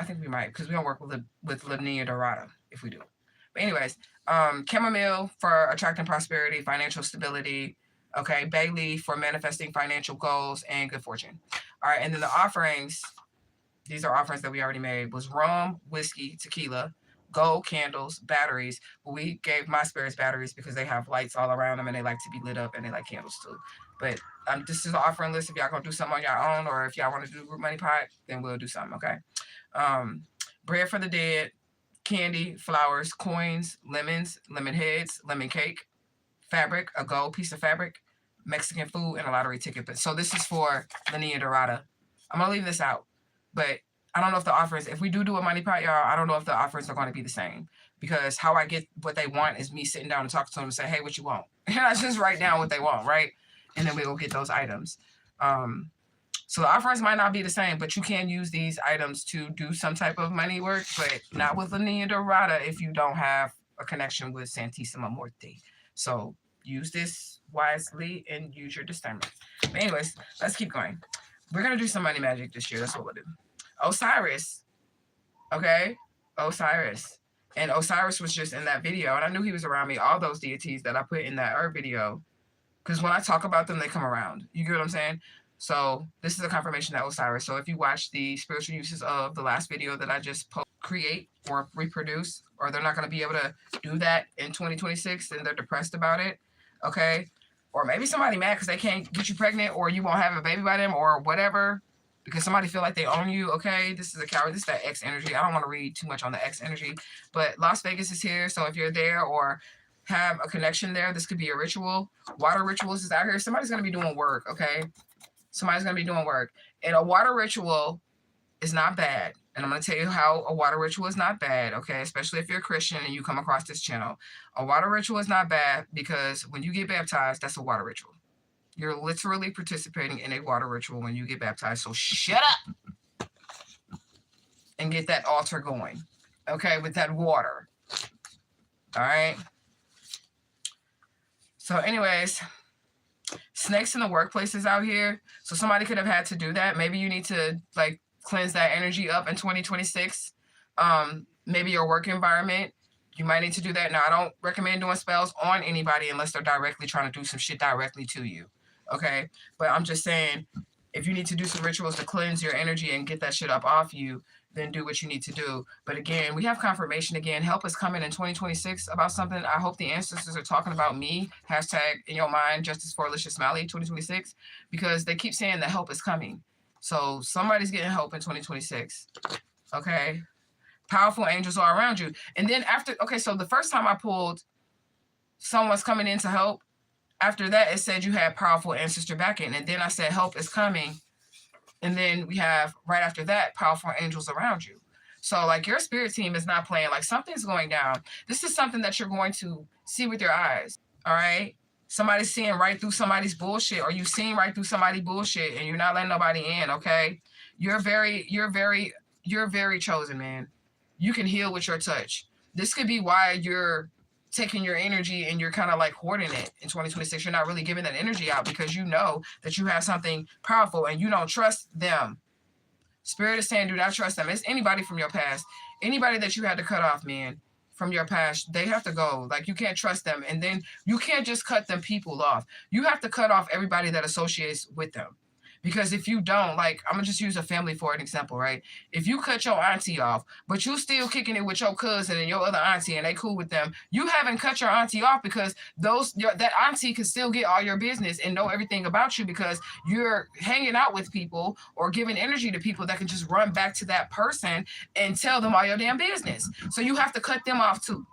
think we might, because we don't work with La Nina Dorada if we do. But anyways, chamomile for attracting prosperity, financial stability. Okay, bay leaf for manifesting financial goals and good fortune. All right, and then the offerings, these are offerings that we already made, was rum, whiskey, tequila, gold candles, batteries. We gave my spirits batteries because they have lights all around them and they like to be lit up and they like candles too. But this is an offering list. If y'all gonna do something on your own, or if y'all want to do group money pot, then we'll do something, okay? Bread for the dead, candy, flowers, coins, lemons, lemon heads, lemon cake. fabric, a gold piece of fabric, Mexican food, and a lottery ticket. But so this is for Linnea Dorada. I'm going to leave this out. But I don't know if the offers, if we do a money pot, y'all, I don't know if the offers are going to be the same. Because how I get what they want is me sitting down and talking to them and say, hey, what you want? And I just write down what they want, right? And then we will get those items. So the offerings might not be the same, but you can use these items to do some type of money work, but not with Linnea Dorada if you don't have a connection with Santissima Morte. So use this wisely and use your discernment. But anyways, let's keep going. We're going to do some money magic this year. That's what we'll do. Osiris. Okay? Osiris. And Osiris was just in that video, and I knew he was around me, all those deities that I put in that Earth video. Because when I talk about them, they come around. You get what I'm saying? So this is a confirmation that Osiris. So if you watch the spiritual uses of the last video that I just create or reproduce, or they're not going to be able to do that in 2026 and they're depressed about it, okay? Or maybe somebody mad because they can't get you pregnant, or you won't have a baby by them, or whatever, because somebody feel like they own you, okay? This is a coward. This is that X energy. I don't want to read too much on the X energy, but Las Vegas is here. So if you're there or have a connection there, this could be a ritual. Water rituals is out here. Somebody's going to be doing work, okay? Somebody's going to be doing work. And a water ritual is not bad. And I'm going to tell you how a water ritual is not bad, okay? Especially if you're a Christian and you come across this channel. A water ritual is not bad because when you get baptized, that's a water ritual. You're literally participating in a water ritual when you get baptized. So shut up and get that altar going, okay, with that water. All right? So anyways, snakes in the workplaces out here. So somebody could have had to do that. Maybe you need to like cleanse that energy up in 2026. Maybe your work environment, you might need to do that. Now, I don't recommend doing spells on anybody unless they're directly trying to do some shit directly to you. Okay? But I'm just saying, if you need to do some rituals to cleanse your energy and get that shit up off you, then do what you need to do. But again, we have confirmation again. Help is coming in 2026 about something. I hope the ancestors are talking about me. Hashtag in your mind, Justice for Alicia Smiley 2026, because they keep saying that help is coming. So somebody's getting help in 2026. Okay? Powerful angels are around you. And then after, okay, so the first time I pulled someone's coming in to help, after that it said you had powerful ancestor backing. And then I said help is coming. And then we have, right after that, powerful angels around you. So, like, your spirit team is not playing. Like, something's going down. This is something that you're going to see with your eyes, all right? Somebody's seeing right through somebody's bullshit, or you seeing right through somebody's bullshit, and you're not letting nobody in, okay? You're very chosen, man. You can heal with your touch. This could be why you're taking your energy and you're kind of like hoarding it in 2026. You're not really giving that energy out because you know that you have something powerful and you don't trust them. Spirit is saying do not trust them. It's anybody from your past. Anybody that you had to cut off, man, from your past, they have to go. Like, you can't trust them. And then you can't just cut them people off. You have to cut off everybody that associates with them. Because if you don't, like, I'm going to just use a family for an example, right? If you cut your auntie off, but you still kicking it with your cousin and your other auntie and they cool with them, you haven't cut your auntie off because that auntie can still get all your business and know everything about you because you're hanging out with people or giving energy to people that can just run back to that person and tell them all your damn business. So you have to cut them off too.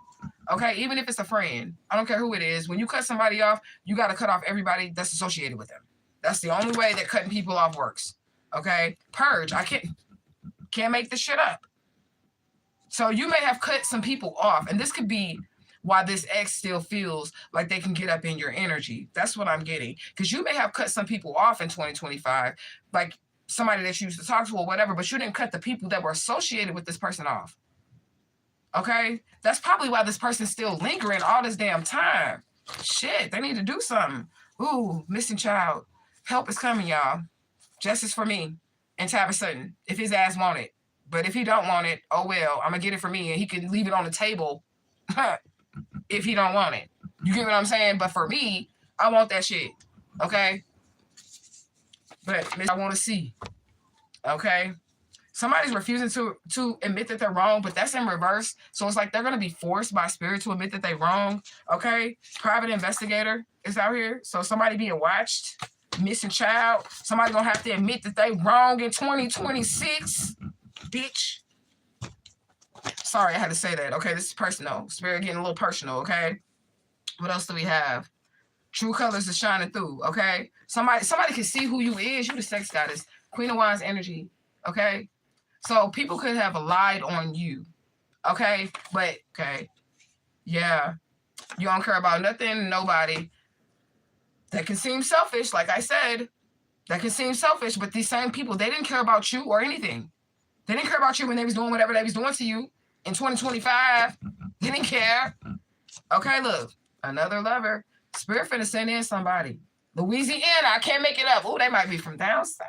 Okay? Even if it's a friend. I don't care who it is. When you cut somebody off, you got to cut off everybody that's associated with them. That's the only way that cutting people off works. Okay? Purge. I can't make this shit up. So you may have cut some people off, and this could be why this ex still feels like they can get up in your energy. That's what I'm getting. Because you may have cut some people off in 2025, like somebody that you used to talk to or whatever, but you didn't cut the people that were associated with this person off. Okay? That's probably why this person's still lingering all this damn time. Shit, they need to do something. Ooh, missing child. Help is coming, y'all. Justice for me and Tavis Sutton, if his ass want it. But if he don't want it, oh well, I'm going to get it for me, and he can leave it on the table if he don't want it. You get what I'm saying? But for me, I want that shit, okay? But I want to see, okay? Somebody's refusing to admit that they're wrong, but that's in reverse. So it's like they're going to be forced by spirit to admit that they're wrong, okay? Private investigator is out here. So somebody being watched. Missing child. Somebody gonna have to admit that they wrong in 2026. Bitch. Sorry, I had to say that. Okay, this is personal. Spirit getting a little personal, okay? What else do we have? True colors are shining through, okay? Somebody can see who you is. You the sex goddess. Queen of Wands energy, okay? So people could have lied on you, okay? But, okay, yeah. You don't care about nothing, nobody. That can seem selfish, like I said. That can seem selfish, but these same people, they didn't care about you or anything. They didn't care about you when they was doing whatever they was doing to you in 2025. They didn't care. Okay, look, another lover. Spirit finna send in somebody. Louisiana, I can't make it up. Oh, they might be from down south.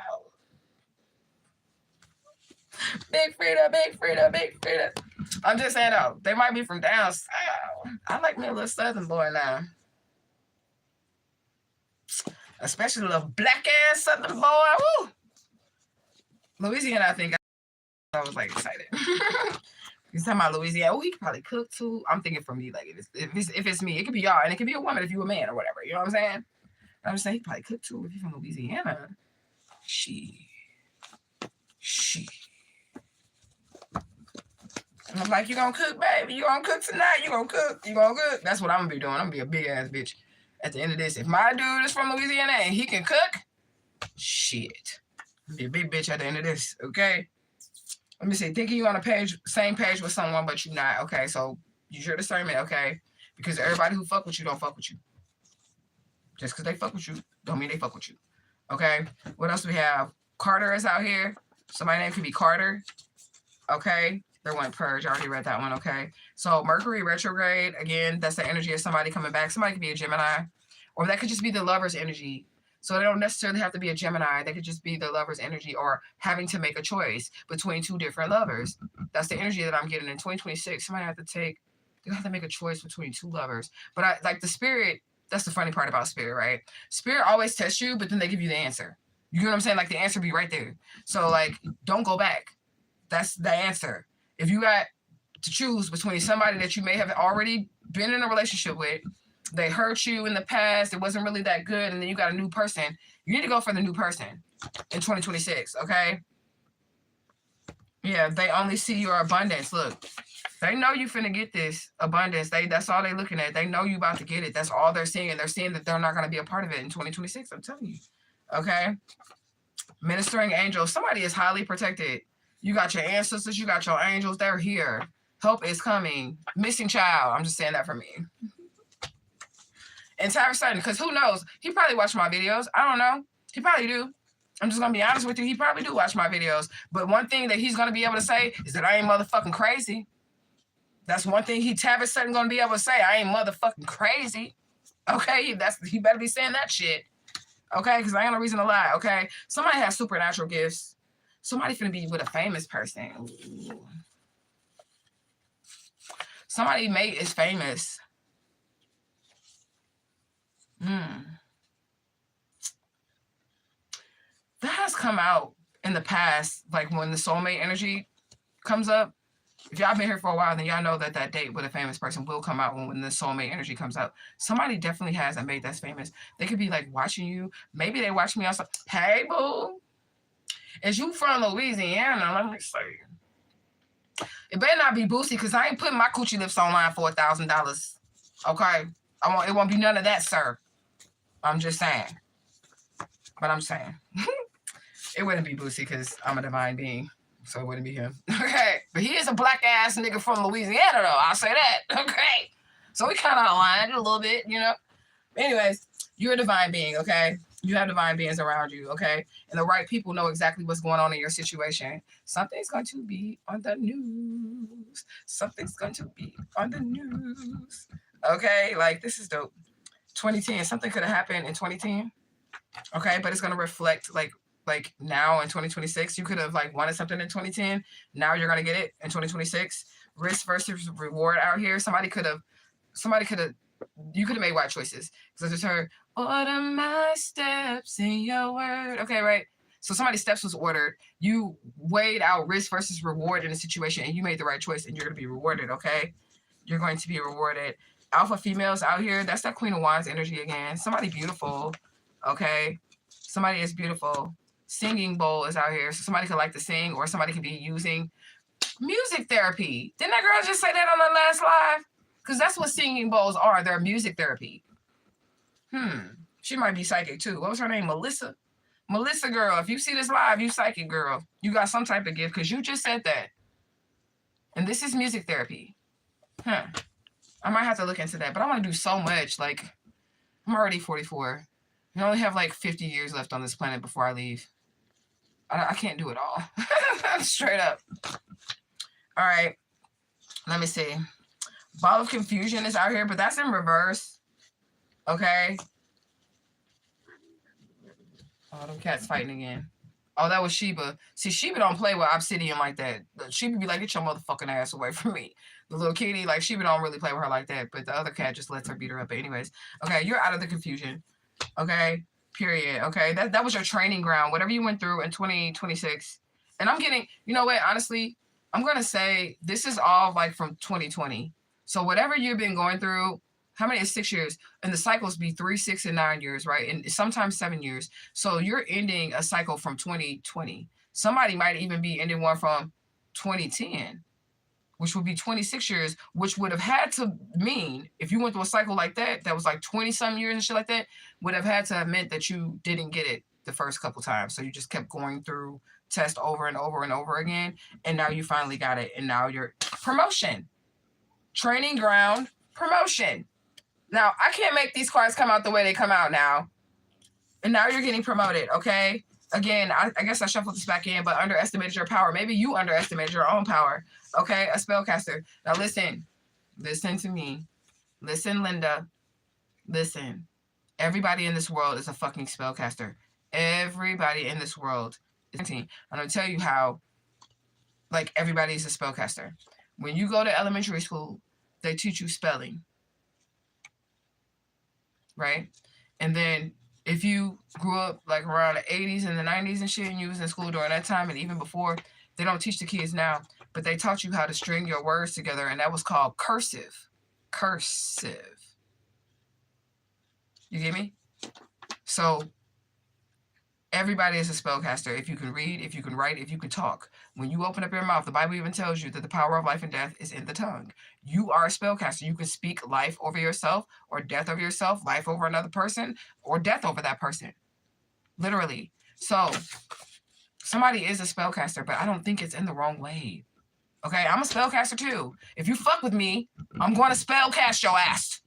Big Frida, Big Frida, Big Frida. I'm just saying, though, they might be from down south. I like me a little southern boy now. Especially a little black-ass southern boy. Woo! Louisiana, I think I was, like, excited. He's talking about Louisiana. Oh, he could probably cook, too. I'm thinking for me, like, if it's me, it could be y'all, and it could be a woman if you a man or whatever. You know what I'm saying? I'm just saying he probably cook, too, if you're from Louisiana. She. And I'm like, you gonna cook, baby? You gonna cook tonight? You gonna cook? You gonna cook? That's what I'm gonna be doing. I'm gonna be a big-ass bitch at the end of this. If my dude is from Louisiana and he can cook, shit. I'll be a big bitch at the end of this, okay? Let me see. Thinking you on a page, same page with someone, but you're not. Okay, so use your discernment, okay? Because everybody who fuck with you don't fuck with you. Just because they fuck with you, don't mean they fuck with you. Okay? What else do we have? Carter is out here. Somebody's name could be Carter. Okay? There went Purge. I already read that one, okay? So Mercury retrograde, again, that's the energy of somebody coming back. Somebody could be a Gemini. Or that could just be the lover's energy. So they don't necessarily have to be a Gemini. They could just be the lover's energy or having to make a choice between two different lovers. That's the energy that I'm getting in 2026. Somebody have to make a choice between two lovers. But I like the spirit, that's the funny part about spirit, right? Spirit always tests you, but then they give you the answer. You know what I'm saying? Like the answer be right there. So like, don't go back. That's the answer. If you got to choose between somebody that you may have already been in a relationship with, they hurt you in the past, it wasn't really that good, and then you got a new person, you need to go for the new person in 2026, okay? Yeah, they only see your abundance. Look, they know you finna get this abundance. That's all they looking at. They know you about to get it. That's all they're seeing. They're seeing that they're not going to be a part of it in 2026, I'm telling you, okay? Ministering angels. Somebody is highly protected. You got your ancestors. You got your angels. They're here. Help is coming. Missing child. I'm just saying that for me. And Taurus Sun, because who knows? He probably watched my videos. I don't know. He probably do. I'm just going to be honest with you. He probably do watch my videos. But one thing that he's going to be able to say is that I ain't motherfucking crazy. That's one thing Taurus Sun going to be able to say. I ain't motherfucking crazy. Okay? He better be saying that shit. Okay? Because I ain't no reason to lie. Okay? Somebody has supernatural gifts. Somebody finna be with a famous person. Ooh. Somebody mate is famous. That has come out in the past, like when the soulmate energy comes up. If y'all been here for a while, then y'all know that that date with a famous person will come out when the soulmate energy comes out. Somebody definitely has a mate that's famous. They could be like watching you. Maybe they watch me on some, hey, boo. Is you from Louisiana? Let me see. It better not be Boosie, because I ain't putting my coochie lips online for $1,000. Okay? It won't be none of that, sir. I'm just saying. But I'm saying. It wouldn't be Boosie because I'm a divine being. So it wouldn't be him. Okay? But he is a black-ass nigga from Louisiana, though. I'll say that. Okay? So we kind of aligned a little bit, you know? Anyways, you're a divine being, okay? You have divine beings around you, okay? And the right people know exactly what's going on in your situation. Something's going to be on the news. Something's going to be on the news. Okay? Like, this is dope. 2010. Something could have happened in 2010. Okay? But it's going to reflect, like now in 2026. You could have, like, wanted something in 2010. Now you're going to get it in 2026. Risk versus reward out here. You could have made wise choices. Because I just heard, order my steps in your word. Okay, right? So somebody's steps was ordered. You weighed out risk versus reward in a situation, and you made the right choice, and you're going to be rewarded, okay? You're going to be rewarded. Alpha females out here, that's that Queen of Wands energy again. Somebody beautiful, okay? Somebody is beautiful. Singing bowl is out here. So somebody could like to sing, or somebody could be using music therapy. Didn't that girl just say that on the last live? Because that's what singing bowls are. They're music therapy. She might be psychic too. What was her name? Melissa? Melissa, girl, if you see this live, you psychic, girl. You got some type of gift because you just said that. And this is music therapy. I might have to look into that, but I want to do so much. Like, I'm already 44. I only have like 50 years left on this planet before I leave. I can't do it all. Straight up. All right. Let me see. Ball of Confusion is out here, but that's in reverse. Okay. Oh, them cats fighting again. Oh, that was Sheba. See, Sheba don't play with Obsidian like that. Sheba be like, get your motherfucking ass away from me. The little kitty, like, Sheba don't really play with her like that, but the other cat just lets her beat her up. But anyways, okay, you're out of the confusion. Okay, period. Okay, that was your training ground. Whatever you went through in 2026. And I'm getting, you know what, honestly, I'm going to say this is all, like, from 2020. So whatever you've been going through, how many is 6 years? And the cycles be 3, 6, and 9 years, right? And sometimes 7 years. So you're ending a cycle from 2020. Somebody might even be ending one from 2010, which would be 26 years, which would have had to mean, if you went through a cycle like that, that was like 20-some years and shit like that, would have had to have meant that you didn't get it the first couple times. So you just kept going through tests over and over and over again. And now you finally got it. And now you're promotion. Training ground, promotion. Now, I can't make these cards come out the way they come out now. And now you're getting promoted, okay? Again, I guess I shuffled this back in, but underestimated your power. Maybe you underestimated your own power, okay? A spellcaster. Now, listen. Listen to me. Listen, Linda. Listen. Everybody in this world is a fucking spellcaster. Everybody in this world is a team. I'm going to tell you how, like, everybody's a spellcaster. When you go to elementary school, they teach you spelling. Right? And then if you grew up like around the 80s and the 90s and shit, and you was in school during that time and even before, they don't teach the kids now, but they taught you how to string your words together, and that was called cursive. Cursive. You get me? So everybody is a spellcaster. If you can read, if you can write, if you can talk. When you open up your mouth, the Bible even tells you that the power of life and death is in the tongue. You are a spellcaster. You can speak life over yourself or death over yourself, life over another person, or death over that person. Literally. So somebody is a spellcaster, but I don't think it's in the wrong way. Okay? I'm a spellcaster too. If you fuck with me, I'm going to spellcast your ass.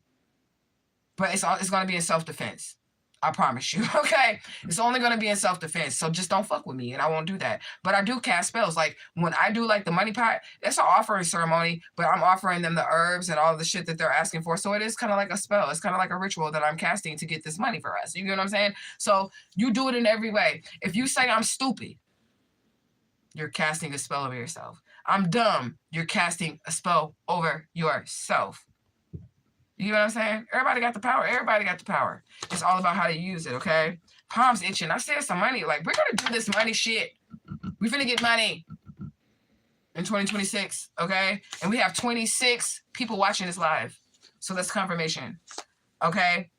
But it's going to be in self-defense. I promise you, okay? It's only going to be in self-defense, so just don't fuck with me, and I won't do that. But I do cast spells. Like, when I do, like, the money pot, it's an offering ceremony, but I'm offering them the herbs and all the shit that they're asking for, so it is kind of like a spell. It's kind of like a ritual that I'm casting to get this money for us. You get what I'm saying? So you do it in every way. If you say I'm stupid, you're casting a spell over yourself. I'm dumb, you're casting a spell over yourself. You know what I'm saying? Everybody got the power. Everybody got the power. It's all about how to use it, okay? Palms itching. I said some money. Like, we're going to do this money shit. We finna get money in 2026, okay? And we have 26 people watching this live. So that's confirmation, okay?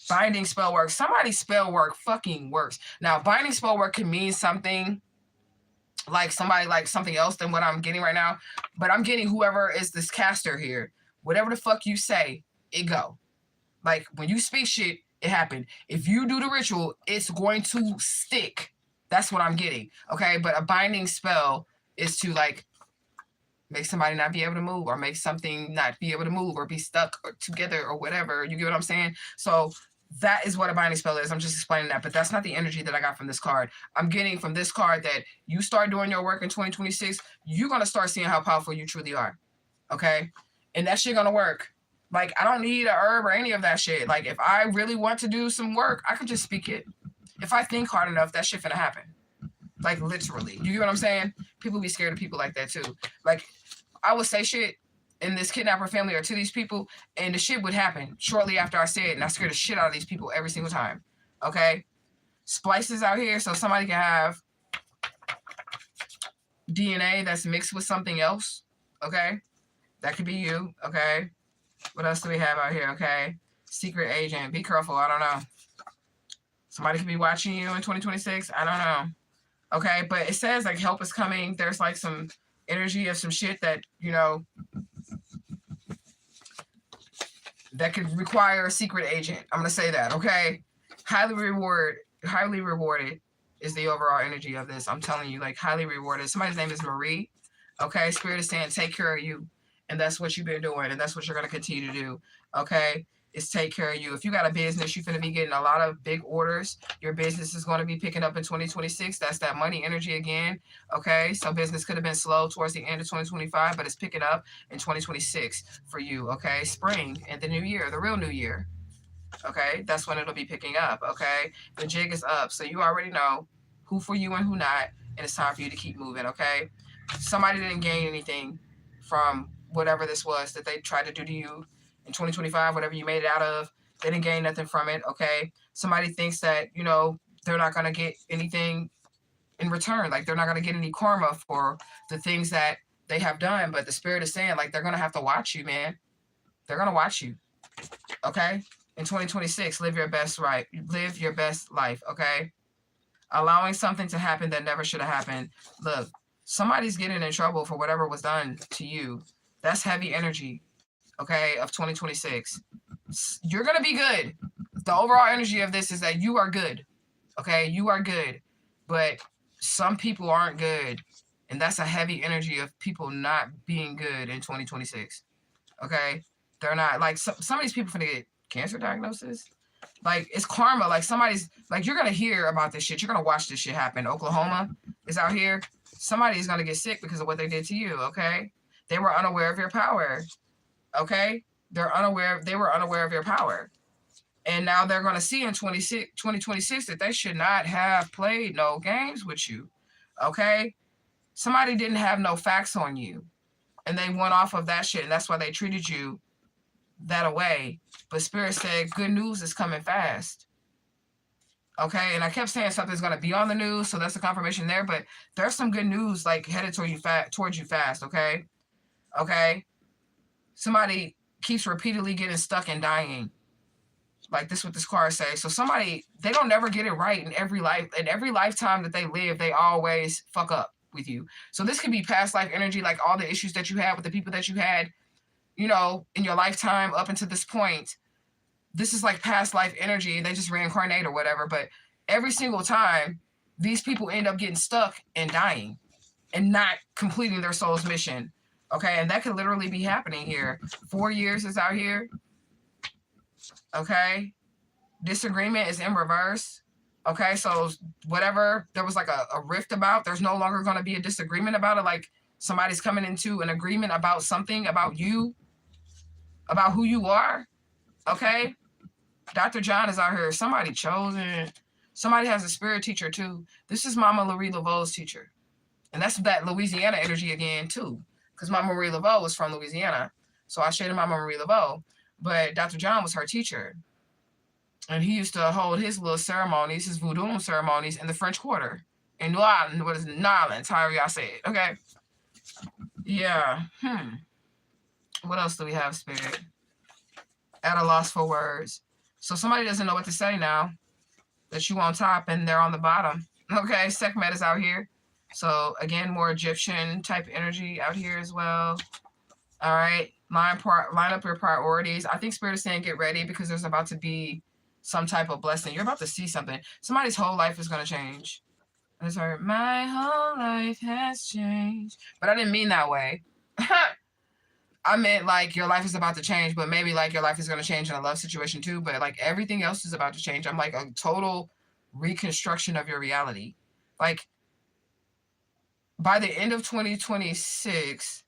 Binding spell work. Somebody's spell work fucking works. Now, binding spell work can mean something like somebody like something else than what I'm getting right now. But I'm getting whoever is this caster here. Whatever the fuck you say, it go. Like, when you speak shit, it happened. If you do the ritual, it's going to stick. That's what I'm getting. Okay? But a binding spell is to, like, make somebody not be able to move, or make something not be able to move, or be stuck or together or whatever. You get what I'm saying? So that is what a binding spell is. I'm just explaining that. But that's not the energy that I got from this card. I'm getting from this card that you start doing your work in 2026, you're going to start seeing how powerful you truly are. Okay? And that shit going to work. Like, I don't need a herb or any of that shit. Like, if I really want to do some work, I can just speak it. If I think hard enough, that shit finna happen. Like, literally. You get what I'm saying? People be scared of people like that, too. Like, I would say shit in this kidnapper family or to these people, and the shit would happen shortly after I say it, and I scare the shit out of these people every single time. Okay? Splices out here, so somebody can have DNA that's mixed with something else. Okay? That could be you. Okay? What else do we have out here? Okay. Secret agent. Be careful. I don't know. Somebody could be watching you in 2026. I don't know. Okay. But it says, like, help is coming. There's, like, some energy of some shit that, you know, that could require a secret agent. I'm going to say that, okay? Highly rewarded is the overall energy of this. I'm telling you, like, highly rewarded. Somebody's name is Marie, okay? Spirit is saying, take care of you. And that's what you've been doing, and that's what you're going to continue to do, okay? Is take care of you. If you got a business, you're going to be getting a lot of big orders. Your business is going to be picking up in 2026. That's that money energy again, okay? So business could have been slow towards the end of 2025, but it's picking up in 2026 for you, okay? Spring and the new year, the real new year, okay? That's when it'll be picking up, okay? The jig is up, so you already know who for you and who not, and it's time for you to keep moving, okay? Somebody didn't gain anything from whatever this was that they tried to do to you in 2025, whatever you made it out of. They didn't gain nothing from it, okay? Somebody thinks that, you know, they're not going to get anything in return. Like, they're not going to get any karma for the things that they have done. But the Spirit is saying, like, they're going to have to watch you, man. They're going to watch you, okay? In 2026, live your best life, okay? Allowing something to happen that never should have happened. Look, somebody's getting in trouble for whatever was done to you. That's heavy energy, okay, of 2026. You're going to be good. The overall energy of this is that you are good, okay? You are good. But some people aren't good, and that's a heavy energy of people not being good in 2026, okay? They're not. Like, some of these people finna get cancer diagnosis. Like, it's karma. Like, somebody's, like, you're going to hear about this shit. You're going to watch this shit happen. Oklahoma is out here. Somebody is going to get sick because of what they did to you, okay? They were unaware of your power, okay? They were unaware of your power. And now they're going to see in 2026 that they should not have played no games with you, okay? Somebody didn't have no facts on you, and they went off of that shit, and that's why they treated you that way. But Spirit said, good news is coming fast. Okay, and I kept saying something's going to be on the news, so that's a confirmation there. But there's some good news, like, headed towards you fast, okay? Okay? Somebody keeps repeatedly getting stuck and dying. Like, this is what this card says. So somebody, they don't never get it right in every life. In every lifetime that they live, they always fuck up with you. So this could be past life energy, like all the issues that you had with the people that you had, you know, in your lifetime up until this point. This is like past life energy. They just reincarnate or whatever. But every single time, these people end up getting stuck and dying and not completing their soul's mission. Okay, and that could literally be happening here. 4 years is out here. Okay, disagreement is in reverse. Okay, so whatever there was like a rift about, there's no longer going to be a disagreement about it. Like, somebody's coming into an agreement about something, about you, about who you are. Okay, Dr. John is out here. Somebody chosen. Somebody has a spirit teacher too. This is Mama Marie Laveau's teacher. And that's that Louisiana energy again too. Because Mama Marie Laveau was from Louisiana. So I shaded Mama Marie Laveau. But Dr. John was her teacher. And he used to hold his little ceremonies, his voodoo ceremonies in the French Quarter. In New Orleans, what is it? New Orleans, however y'all say it. Okay. Yeah. What else do we have, Spirit? At a loss for words. So somebody doesn't know what to say now. That you on top and they're on the bottom. Okay, Sekhmet is out here. So again, more Egyptian type energy out here as well. All right, line up your priorities. I think Spirit is saying get ready because there's about to be some type of blessing. You're about to see something. Somebody's whole life is going to change. I just heard, my whole life has changed. But I didn't mean that way. I meant like your life is about to change, but maybe like your life is going to change in a love situation too. But like everything else is about to change. I'm like a total reconstruction of your reality. Like by the end of 2026,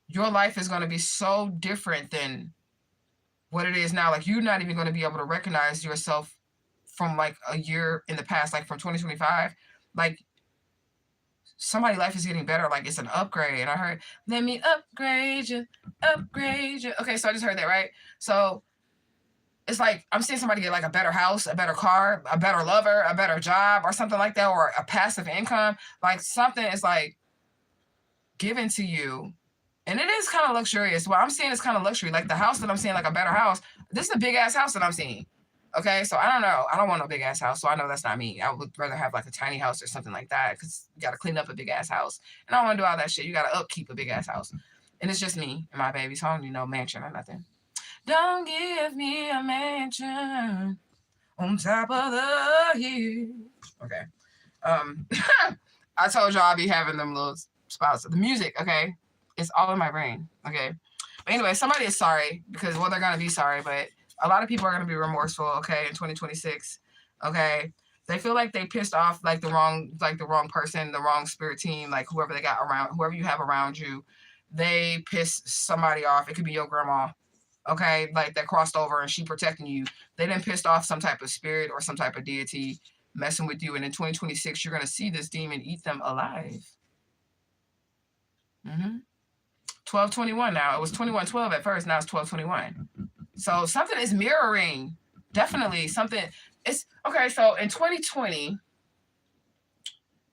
your life is going to be so different than what it is now. Like you're not even going to be able to recognize yourself from like a year in the past, like from 2025. Like somebody's life is getting better. Like it's an upgrade. And I heard, let me upgrade you, upgrade you. Okay, so I just heard that, right? So it's like I'm seeing somebody get like a better house, a better car, a better lover, a better job or something like that, or a passive income. Like something is like given to you. And it is kind of luxurious. What I'm seeing is kind of luxury. Like the house that I'm seeing, like a better house. This is a big ass house that I'm seeing. Okay, so I don't know. I don't want no big ass house, so I know that's not me. I would rather have like a tiny house or something like that because you got to clean up a big ass house. And I don't want to do all that shit. You got to upkeep a big ass house. And it's just me and my baby, so I don't need no mansion or nothing. Don't give me a mansion on top of the hill. Okay. I told y'all I'll be having them little spots. The music, okay? It's all in my brain, okay? But anyway, somebody is sorry because, well, they're going to be sorry, but a lot of people are going to be remorseful, okay, in 2026, okay? They feel like they pissed off like the wrong person, the wrong spirit team, like whoever they got around, whoever you have around you, they piss somebody off. It could be your grandma, okay, like that crossed over and she protecting you. They done pissed off some type of spirit or some type of deity messing with you, and in 2026 you're going to see this demon eat them alive. 12/21 now. It was 21/12 at first, now it's 12/21. So something is mirroring, definitely something. It's okay. So in 2020,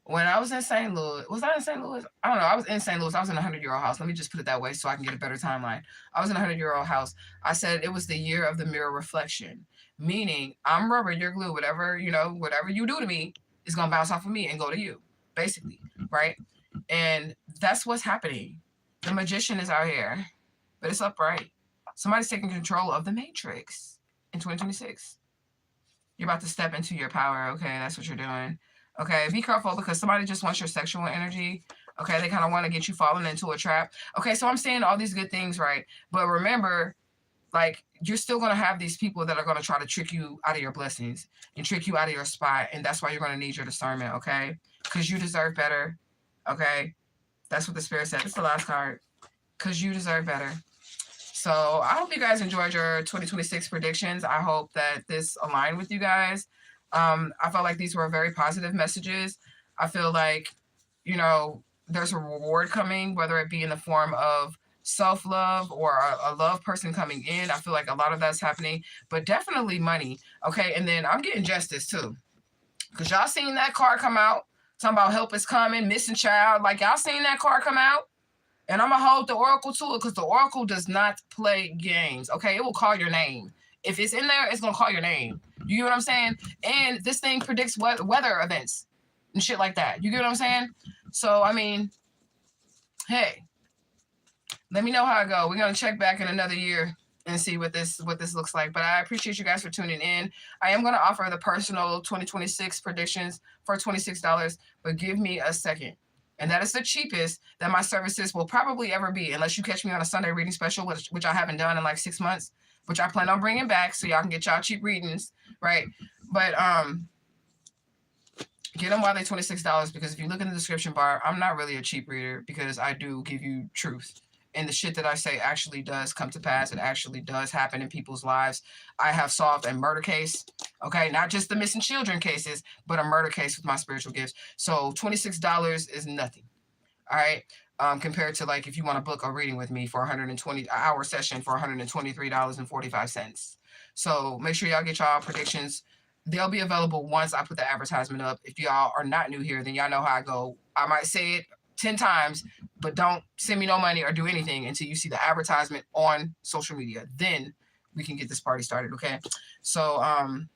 when I was in St. Louis, was I in St. Louis? I don't know. I was in St. Louis. I was in a 100-year-old house. Let me just put it that way so I can get a better timeline. I was in a 100-year-old house. I said it was the year of the mirror reflection, meaning I'm rubber, you're glue. Whatever, whatever you do to me is going to bounce off of me and go to you, basically, right? And that's what's happening. The magician is out here, but it's upright. Somebody's taking control of the matrix in 2026. You're about to step into your power, okay? That's what you're doing. Okay, be careful because somebody just wants your sexual energy. Okay, they kind of want to get you falling into a trap. Okay, so I'm saying all these good things, right? But remember, like, you're still going to have these people that are going to try to trick you out of your blessings and trick you out of your spot. And that's why you're going to need your discernment, okay? Because you deserve better, okay? That's what the spirit said. It's the last card. Because you deserve better. So I hope you guys enjoyed your 2026 predictions. I hope that this aligned with you guys. I felt like these were very positive messages. I feel like, there's a reward coming, whether it be in the form of self-love or a love person coming in. I feel like a lot of that's happening, but definitely money. Okay, and then I'm getting justice too. Because y'all seen that card come out, talking about help is coming, missing child. Like, y'all seen that card come out? And I'm going to hold the oracle to it because the oracle does not play games, okay? It will call your name. If it's in there, it's going to call your name. You get what I'm saying? And this thing predicts weather events and shit like that. You get what I'm saying? So, I mean, hey, let me know how it go. We're going to check back in another year and see what this looks like. But I appreciate you guys for tuning in. I am going to offer the personal 2026 predictions for $26, but give me a second. And that is the cheapest that my services will probably ever be, unless you catch me on a Sunday reading special, which I haven't done in like 6 months, which I plan on bringing back so y'all can get y'all cheap readings, right? But get them while they're $26, because if you look in the description bar, I'm not really a cheap reader because I do give you truth. And the shit that I say actually does come to pass. It actually does happen in people's lives. I have solved a murder case, okay? Not just the missing children cases, but a murder case with my spiritual gifts. So $26 is nothing, all right? Compared to, like, if you want to book a reading with me for a 120-hour session for $123.45. So make sure y'all get y'all predictions. They'll be available once I put the advertisement up. If y'all are not new here, then y'all know how I go. I might say it 10 times, but don't send me no money or do anything until you see the advertisement on social media. Then we can get this party started, okay? So I'm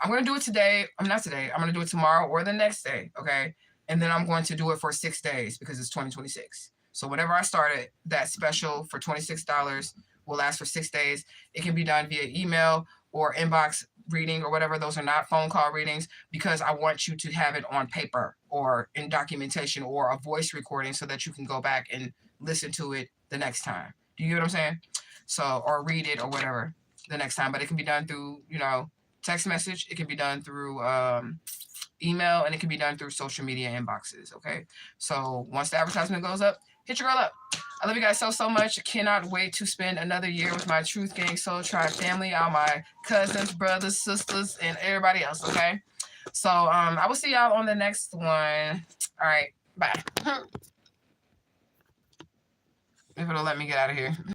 going to do it today. I'm going to do it tomorrow or the next day, okay? And then I'm going to do it for 6 days because it's 2026. So whenever I started, that special for $26 will last for 6 days. It can be done via email or inbox reading or whatever. Those are not phone call readings, because I want you to have it on paper or in documentation or a voice recording so that you can go back and listen to it the next time. Do you get what I'm saying? So, or read it or whatever the next time. But it can be done through, text message. It can be done through email, and it can be done through social media inboxes, okay? So once the advertisement goes up, hit your girl up. I love you guys so much. I cannot wait to spend another year with my Truth Gang Soul Tribe family, all my cousins, brothers, sisters, and everybody else, okay? So I will see y'all on the next one. All right, bye. If it'll let me get out of here.